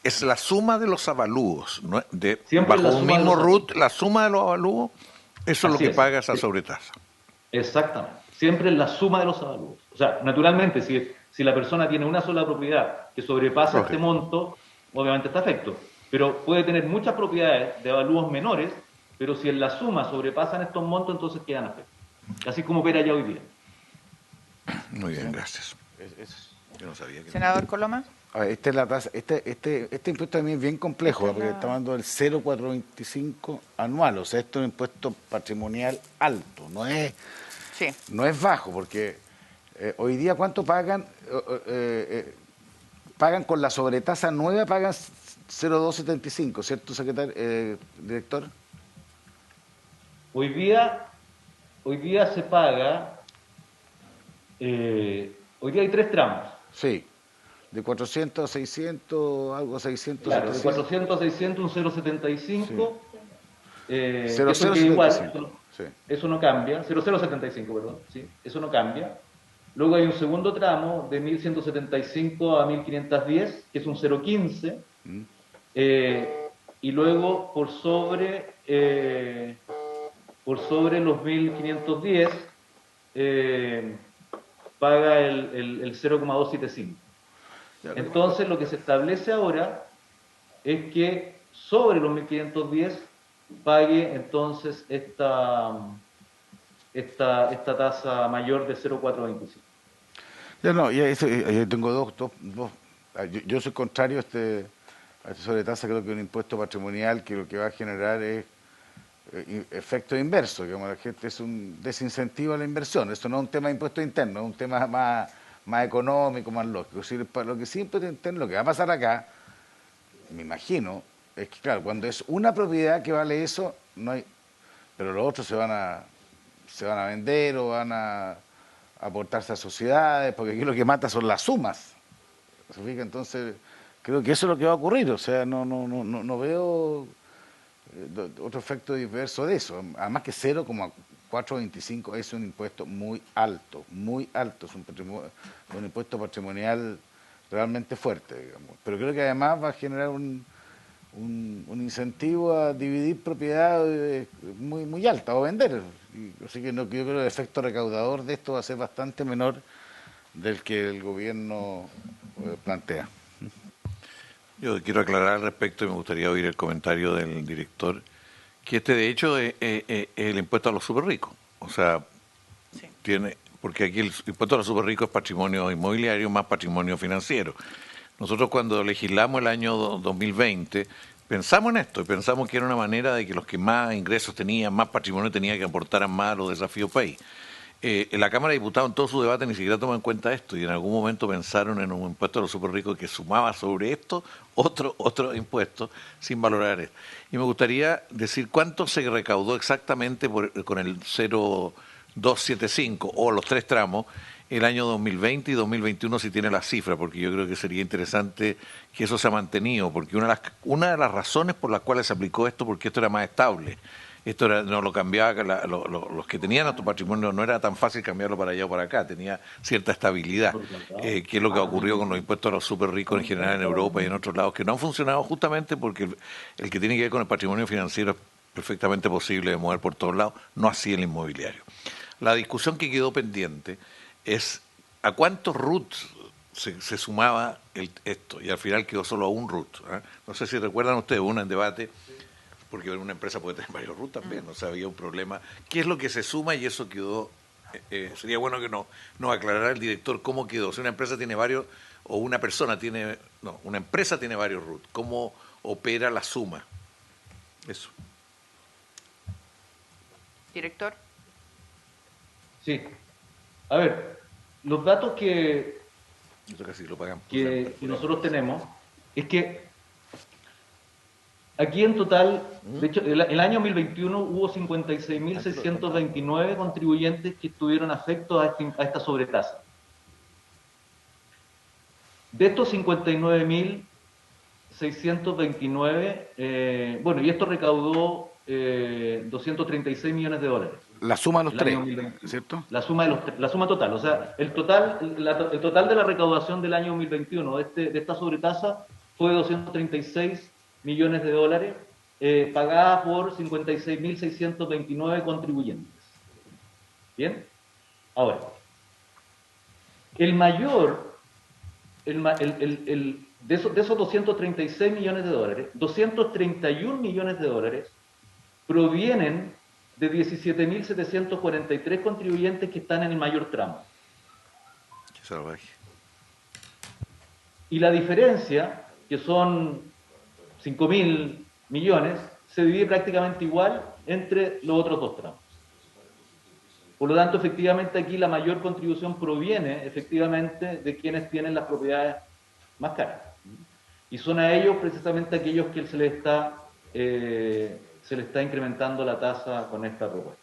es la suma de los avalúos, ¿no? Siempre bajo un mismo RUT, la suma de los avalúos, eso es lo que paga esa sobretasa. Exactamente, siempre es la suma de los avalúos. O sea, naturalmente, si la persona tiene una sola propiedad que sobrepasa este monto, obviamente está afecto. Pero puede tener muchas propiedades de avalúos menores, pero si en la suma sobrepasan estos montos, entonces quedan afectos. Así como opera ya hoy día. Muy bien, gracias. Yo no sabía que... Senador Coloma. A ver, esta es la tasa. Este impuesto también es bien complejo, porque estamos hablando del 0,425 anual. O sea, esto es un impuesto patrimonial alto, no es bajo, porque hoy día ¿cuánto pagan? Pagan con la sobretasa nueva, pagan 0,275, ¿cierto, secretario, director? Hoy día se paga, hoy día hay 3 tramos. Sí, de 400 a 600, algo 600. Claro, de 400 a 600, un 0,75. Sí. Eso queda igual, sí. eso no cambia, 0,075, perdón, sí, eso no cambia. Luego hay un segundo tramo de 1.175 a 1.510, que es un 0,15. Y luego por sobre los 1.510 paga el 0,275. Entonces lo que se establece ahora es que sobre los 1.510 pague entonces esta tasa mayor de 0,425. Yo tengo dos. Yo soy contrario a esta sobretasa. Creo que un impuesto patrimonial que lo que va a generar es efecto inverso. Digamos, la gente es un desincentivo a la inversión. Esto no es un tema de impuesto interno, es un tema más económico, más lógico. Lo que siempre interno, lo que va a pasar acá, me imagino, es que claro, cuando es una propiedad que vale eso, no hay, pero los otros se van a vender o van a aportarse a sociedades, porque aquí lo que mata son las sumas. ¿Se fija? Entonces, creo que eso es lo que va a ocurrir. O sea, no veo otro efecto diverso de eso. Además que 0,425 es un impuesto muy alto, muy alto. Es un impuesto patrimonial realmente fuerte, digamos. Pero creo que además va a generar un incentivo a dividir propiedad muy alta o vender. Así que yo creo que el efecto recaudador de esto va a ser bastante menor del que el gobierno plantea. Yo quiero aclarar al respecto y me gustaría oír el comentario del director, que de hecho es el impuesto a los súper ricos. O sea, porque aquí el impuesto a los súper ricos es patrimonio inmobiliario más patrimonio financiero. Nosotros cuando legislamos el año 2020 pensamos en esto y pensamos que era una manera de que los que más ingresos tenían, más patrimonio tenían, que aportaran más a los desafíos país. En la Cámara de Diputados en todo su debate ni siquiera toma en cuenta esto y en algún momento pensaron en un impuesto a los súper ricos que sumaba sobre esto otro impuesto sin valorar esto. Y me gustaría decir cuánto se recaudó exactamente con el 0,275 o los 3 tramos el año 2020 y 2021 si tiene la cifra, porque yo creo que sería interesante que eso se ha mantenido, porque una de las razones por las cuales se aplicó esto, porque esto era más estable. Esto no lo cambiaba, los que tenían nuestro patrimonio no era tan fácil cambiarlo para allá o para acá, tenía cierta estabilidad, que es lo que ha ocurrido con los impuestos a los súper ricos en general en Europa y en otros lados, que no han funcionado justamente porque el que tiene que ver con el patrimonio financiero es perfectamente posible de mover por todos lados, no así el inmobiliario. La discusión que quedó pendiente es a cuántos RUTs se sumaba esto, y al final quedó solo a un RUT. No sé si recuerdan ustedes, hubo un debate, porque una empresa puede tener varios RUT también, o sea, había un problema. ¿Qué es lo que se suma? Y eso quedó, sería bueno que nos aclarara el director cómo quedó. Si una empresa tiene varios, o una persona tiene, no, una empresa tiene varios RUT, ¿cómo opera la suma? Eso. Director. Sí. A ver, los datos que nosotros tenemos es que aquí en total, de hecho, el año 2021 hubo 56.629 contribuyentes que estuvieron afectos a esta sobretasa. De estos 59.629, bueno, y esto recaudó 236 millones de dólares. La suma de los tres, ¿cierto? La suma total, o sea, el total de la recaudación del año 2021 de esta sobretasa fue 236 millones de dólares, pagada por 56.629 contribuyentes. ¿Bien? Ahora, de esos 236 millones de dólares, 231 millones de dólares provienen de 17.743 contribuyentes que están en el mayor tramo. Qué salvaje. Y la diferencia, que son 5.000 millones, se divide prácticamente igual entre los otros dos tramos. Por lo tanto, efectivamente, aquí la mayor contribución proviene, efectivamente, de quienes tienen las propiedades más caras. Y son a ellos, precisamente, aquellos que se les está incrementando la tasa con esta propuesta.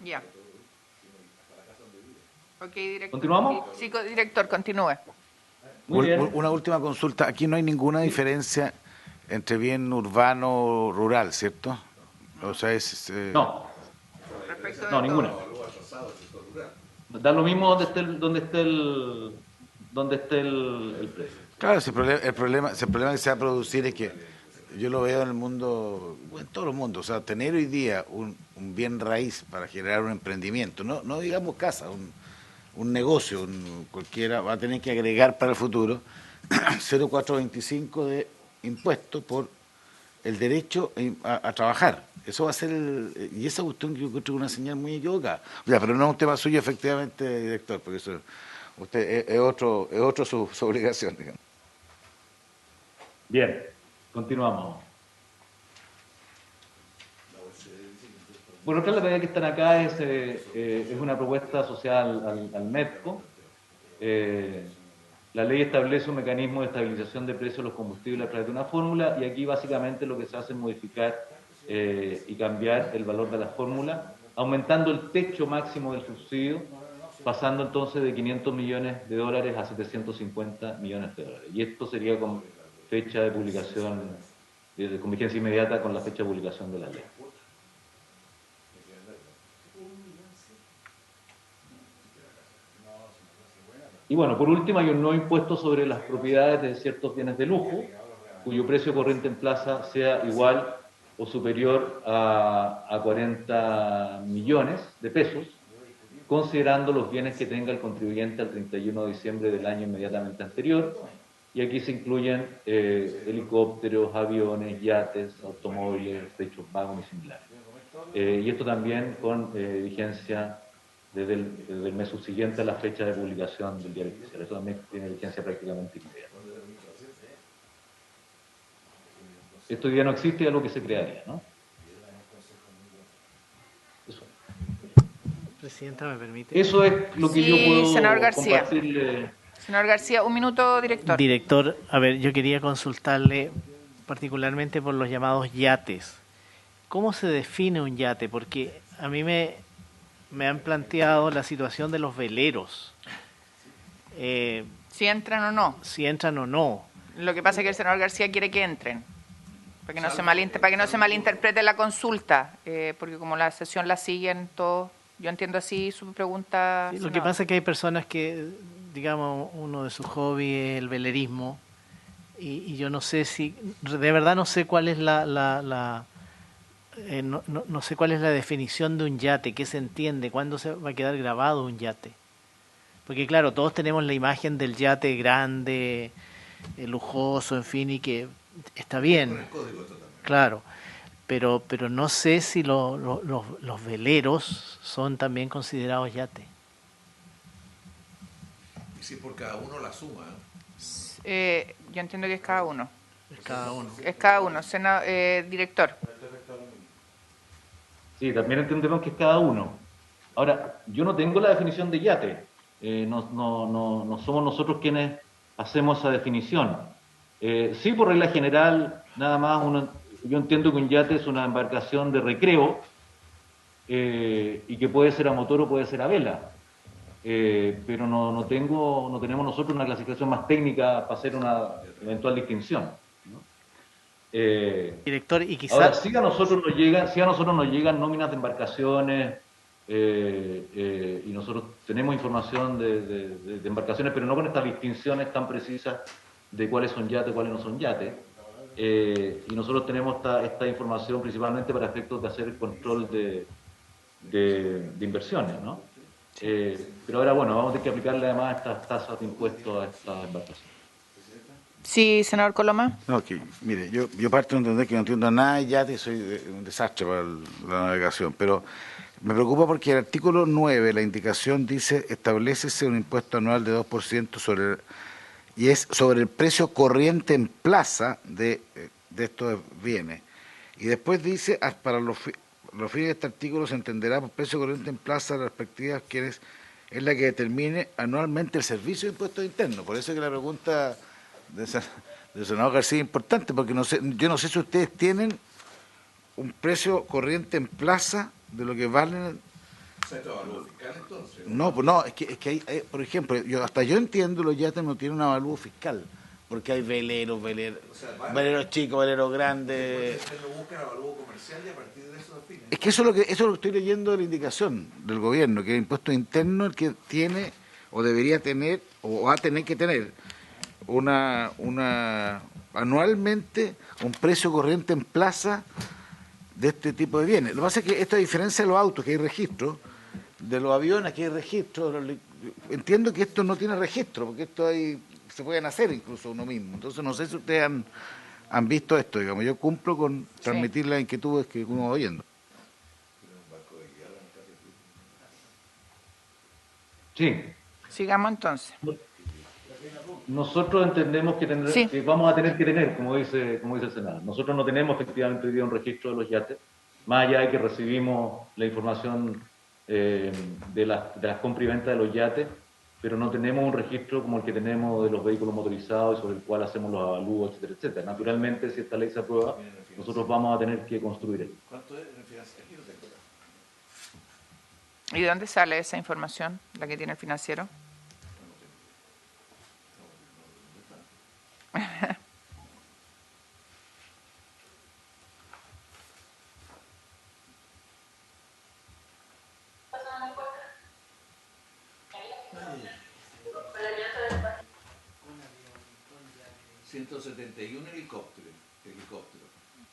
Ya. Ok, director. ¿Continuamos? Sí, director, continúe. Muy bien. Una última consulta. Aquí no hay ninguna diferencia entre bien urbano o rural, ¿cierto? O sea, No. Respecto de No, todo. ninguna. Da lo mismo donde esté el precio. Claro, el problema que se va a producir es que yo lo veo en el mundo, en todo el mundo, o sea, tener hoy día un bien raíz para generar un emprendimiento, no digamos casa, un negocio, cualquiera va a tener que agregar para el futuro 0,425 de impuesto por el derecho a trabajar. Eso va a ser, y esa cuestión que yo encuentro una señal muy equivocada. O sea, pero no es un tema suyo, efectivamente, director, porque eso usted es otro su obligación, digamos. Bien, continuamos. Bueno, otra de las medidas que están acá es una propuesta asociada al MEDCO. La ley establece un mecanismo de estabilización de precios de los combustibles a través de una fórmula, y aquí básicamente lo que se hace es modificar y cambiar el valor de la fórmula aumentando el techo máximo del subsidio, pasando entonces de 500 millones de dólares a 750 millones de dólares. Y esto sería con fecha de publicación, con vigencia inmediata con la fecha de publicación de la ley. Y bueno, por último hay un nuevo impuesto sobre las propiedades de ciertos bienes de lujo, cuyo precio corriente en plaza sea igual o superior a 40 millones de pesos, considerando los bienes que tenga el contribuyente al 31 de diciembre del año inmediatamente anterior. Y aquí se incluyen helicópteros, aviones, yates, automóviles, techos vagos y similares. Y esto también con vigencia desde el mes subsiguiente a la fecha de publicación del diario oficial. Eso también tiene vigencia prácticamente inmediata. Esto hoy día no existe, es algo que se crearía, ¿no? Eso. Presidenta, ¿me permite? Eso es lo que Sí, yo puedo senador García. compartirle. Señor García, un minuto, director. Director, a ver, yo quería consultarle particularmente por los llamados yates. ¿Cómo se define un yate? Porque a mí me han planteado la situación de los veleros. Si entran o no. Si entran o no. Lo que pasa es que el senador García quiere que entren, para que no se malinterprete la consulta, porque como la sesión la siguen todos, yo entiendo así su pregunta. Sí, lo que pasa es que hay personas que, digamos, uno de sus hobbies es el velerismo, y yo no sé si, de verdad no sé cuál es no sé cuál es la definición de un yate, qué se entiende, cuándo se va a quedar grabado un yate. Porque claro, todos tenemos la imagen del yate grande, lujoso, en fin, y que está bien, claro, pero no sé si los veleros son también considerados yate. Y si por cada uno la suma. Yo entiendo que es cada uno. Es cada uno. Es cada uno. Director. Sí, también entendemos que es cada uno. Ahora, yo no tengo la definición de yate. No somos nosotros quienes hacemos esa definición. Sí, por regla general, nada más, yo entiendo que un yate es una embarcación de recreo y que puede ser a motor o puede ser a vela. Pero no tenemos nosotros una clasificación más técnica para hacer una eventual distinción, ¿no? Director, y quizás... Ahora, sí a nosotros nos llegan nóminas de embarcaciones y nosotros tenemos información de embarcaciones, pero no con estas distinciones tan precisas de cuáles son yates, cuáles no son yates. Y nosotros tenemos esta información principalmente para efectos de hacer el control de inversiones, ¿no? Pero ahora, bueno, vamos a tener que aplicarle además estas tasas de impuestos a estas embarcaciones. Sí, senador Coloma. Ok, mire, yo parto de entender que no entiendo nada de yate y soy un desastre para la navegación, pero me preocupa porque el artículo 9, la indicación dice, establécese un impuesto anual de 2% y es sobre el precio corriente en plaza de estos bienes. Y después dice, para los fines de este artículo se entenderá por precio corriente en plaza las respectivas quienes es la que determine anualmente el servicio de impuestos internos. Por eso es que la pregunta del senador García es importante, porque yo no sé si ustedes tienen un precio corriente en plaza de lo que valen. ¿Esto avalúo fiscal entonces? No, pues no, es que hay, por ejemplo, yo entiendo los yates no tienen un avalúo fiscal, porque hay veleros chicos, veleros grandes. Ustedes lo buscan avalúo comercial y a partir de eso definen. Es que eso es lo que estoy leyendo de la indicación del gobierno, que el impuesto interno el que tiene o debería tener o va a tener que tener anualmente un precio corriente en plaza de este tipo de bienes. Lo que pasa es que esto, a diferencia de los autos, que hay registro, de los aviones, que hay registro, entiendo que esto no tiene registro, porque esto se pueden hacer incluso uno mismo. Entonces no sé si ustedes han visto esto, digamos. Yo cumplo con transmitir las inquietudes que uno va oyendo. Sí. Sigamos entonces. Nosotros entendemos que vamos a tener que tener, como dice el Senado. Nosotros no tenemos efectivamente hoy día un registro de los yates, más allá de que recibimos la información de las compras y ventas de los yates, pero no tenemos un registro como el que tenemos de los vehículos motorizados y sobre el cual hacemos los avalúos, etcétera, etcétera. Naturalmente, si esta ley se aprueba, nosotros vamos a tener que construir esto. ¿Cuánto es en financiación? ¿Y de dónde sale esa información, la que tiene el financiero? helicópteros,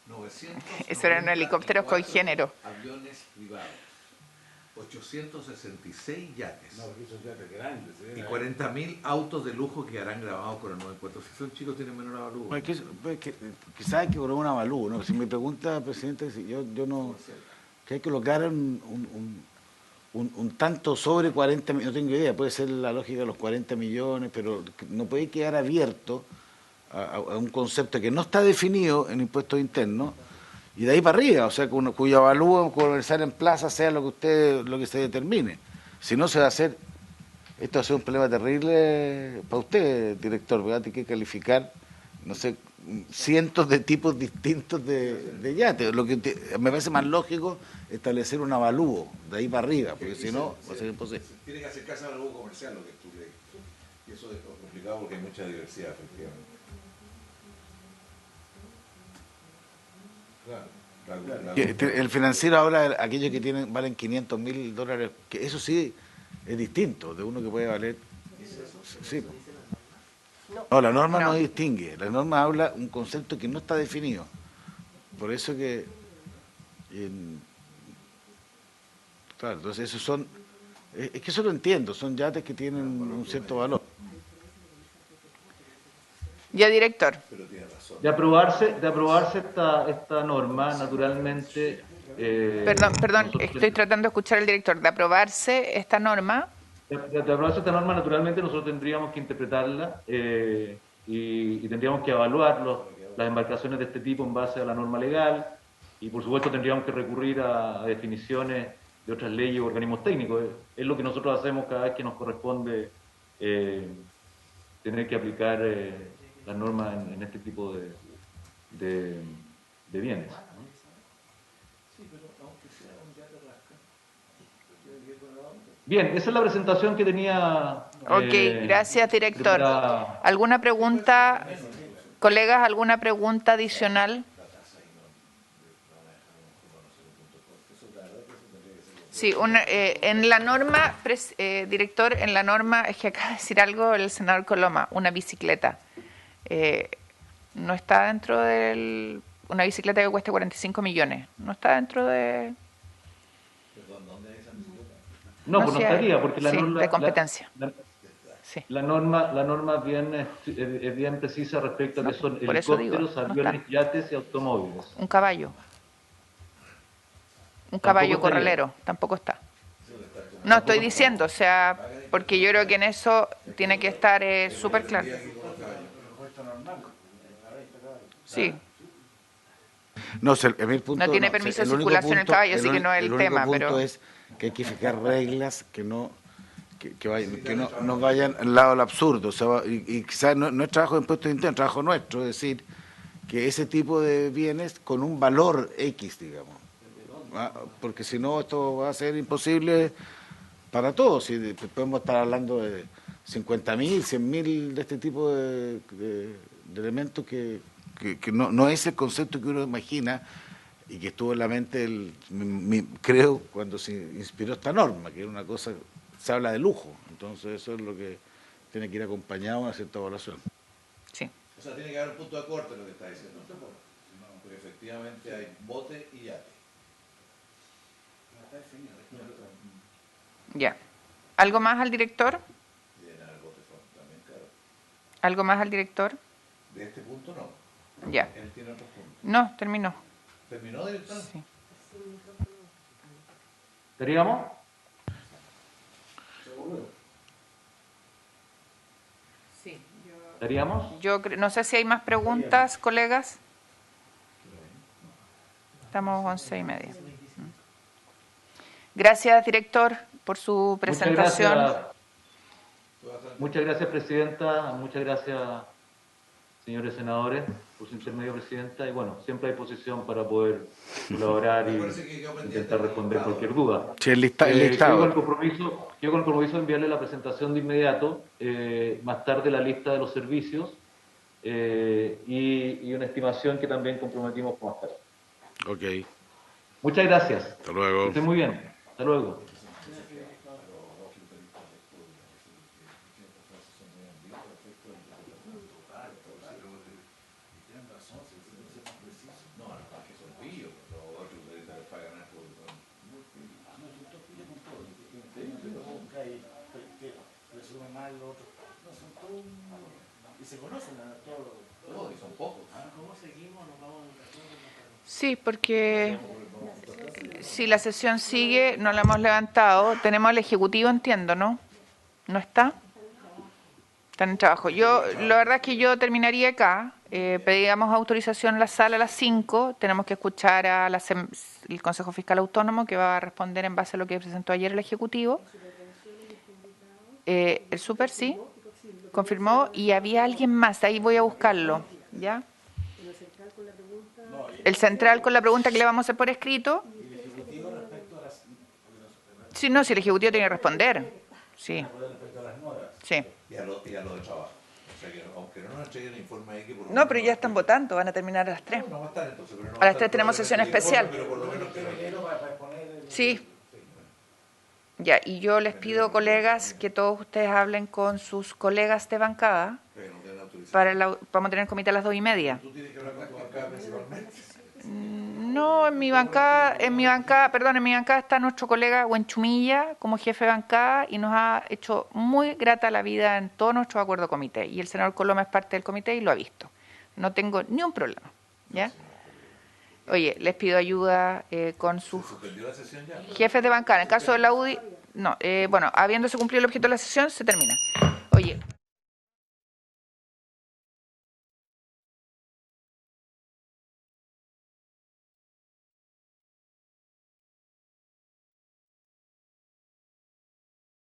900 Eso eran helicópteros con género. aviones privados, 866 yates y 40.000 autos de lujo que harán grabados con el nuevo impuesto. Si son chicos tienen menor avalúo. Pues quizás hay que cobrar un avalúo, ¿no? Si me pregunta, presidente, si yo no... que hay que colocar un tanto sobre 40 millones, no tengo idea, puede ser la lógica de los 40 millones, pero no puede quedar abierto a un concepto que no está definido en impuestos internos y de ahí para arriba, o sea, cuyo avalúo conversar en plaza sea lo que se determine. Si no se va a hacer, esto va a ser un problema terrible para usted, director, ¿verdad? Tiene que calificar, no sé, cientos de tipos distintos de yates. Lo que me parece más lógico establecer un avalúo de ahí para arriba, porque si no va a ser imposible. Tiene que acercarse al avalúo comercial, lo que tú lees. Y eso es complicado porque hay mucha diversidad, efectivamente. El financiero habla de aquellos que valen $500.000, que eso sí es distinto de uno que puede valer. Sí. No, la norma no distingue, la norma habla un concepto que no está definido. Por eso que claro, entonces esos son, es que eso lo entiendo, son yates que tienen un cierto valor. Ya, director. De aprobarse esta norma, naturalmente... Perdón, estoy tratando de escuchar al director. De aprobarse esta norma... De aprobarse esta norma, naturalmente nosotros tendríamos que interpretarla y tendríamos que evaluar las embarcaciones de este tipo en base a la norma legal y por supuesto tendríamos que recurrir a definiciones de otras leyes o organismos técnicos. Es lo que nosotros hacemos cada vez que nos corresponde tener que aplicar las normas en este tipo de bienes. Bien, esa es la presentación que tenía. Ok, gracias, director. ¿Alguna pregunta, colegas, alguna pregunta adicional? Sí, en la norma, director, en la norma, es que acaba de decir algo el senador Coloma, una bicicleta. No está dentro de una bicicleta que cueste 45 millones. No está dentro de... No, pues no estaría, porque la norma... de competencia. La norma es bien precisa respecto a que son helicópteros, aviones, yates y automóviles. Un caballo. Un caballo corralero, tampoco está. No, estoy diciendo, o sea, porque yo creo que en eso tiene que estar súper claro. Sí. No, el punto, no tiene permiso de circulación el caballo, así que no es el tema. El punto es que hay que fijar reglas que no vayan al lado del absurdo. O sea, y quizás no es trabajo de impuestos internos, es trabajo nuestro, es decir, que ese tipo de bienes con un valor X, digamos. Porque si no, esto va a ser imposible para todos. Si podemos estar hablando de 50.000, 100.000 de este tipo de elementos que no es el concepto que uno imagina y que estuvo en la mente, creo, cuando se inspiró esta norma, que era una cosa, se habla de lujo. Entonces eso es lo que tiene que ir acompañado a una cierta evaluación. Sí. O sea, tiene que haber un punto de corte en lo que está diciendo. Porque efectivamente hay bote y yate. Ya. ¿Algo más al director? ¿Algo más al director? De este punto no. Ya. Él tiene otros puntos. No, terminó. ¿Terminó, director? Sí. ¿Estaríamos? Sí. ¿Estaríamos? Yo no sé si hay más preguntas, colegas. Estamos 11:30. Gracias, director, por su presentación. Muchas gracias, presidenta. Muchas gracias, señores senadores, por su intermedio, Presidenta, y bueno, siempre hay disposición para poder colaborar y intentar responder cualquier duda. Sí, el listado. Quedo con el compromiso de enviarle la presentación de inmediato, más tarde la lista de los servicios y una estimación que también comprometimos con más tarde. Ok. Muchas gracias. Hasta luego. Que estén muy bien. Hasta luego. Sí, porque si la sesión sigue, no la hemos levantado. Tenemos al Ejecutivo, entiendo, ¿no? ¿No está? Está en trabajo. La verdad es que yo terminaría acá. Pedíamos autorización en la sala a las 5. Tenemos que escuchar al Consejo Fiscal Autónomo, que va a responder en base a lo que presentó ayer el Ejecutivo. El súper, sí, confirmó. Y había alguien más. Ahí voy a buscarlo. ¿Ya? El central con la pregunta que le vamos a hacer por escrito. Sí, no, si el Ejecutivo tiene que responder. Sí. Sí. Y a lo de trabajo. O sea que aunque no nos entreguen el informe ahí que por No, pero ya están votando, van a terminar a las 3. No va a estar entonces, pero no A las 3 tenemos sesión especial. Pero por lo menos que Sí. Ya, y yo les pido, colegas, que todos ustedes hablen con sus colegas de bancada. Vamos a tener comité a las 2:30. ¿Tú tienes que hablar con tu bancada principalmente? No, en mi bancada está nuestro colega Huenchumilla como jefe de bancada y nos ha hecho muy grata la vida en todo nuestro acuerdo comité. Y el senador Coloma es parte del comité y lo ha visto. No tengo ni un problema. ¿Ya? Oye, les pido ayuda con sus jefes de bancada. En el caso de la UDI, no, bueno, habiéndose cumplido el objeto de la sesión, se termina. Oye.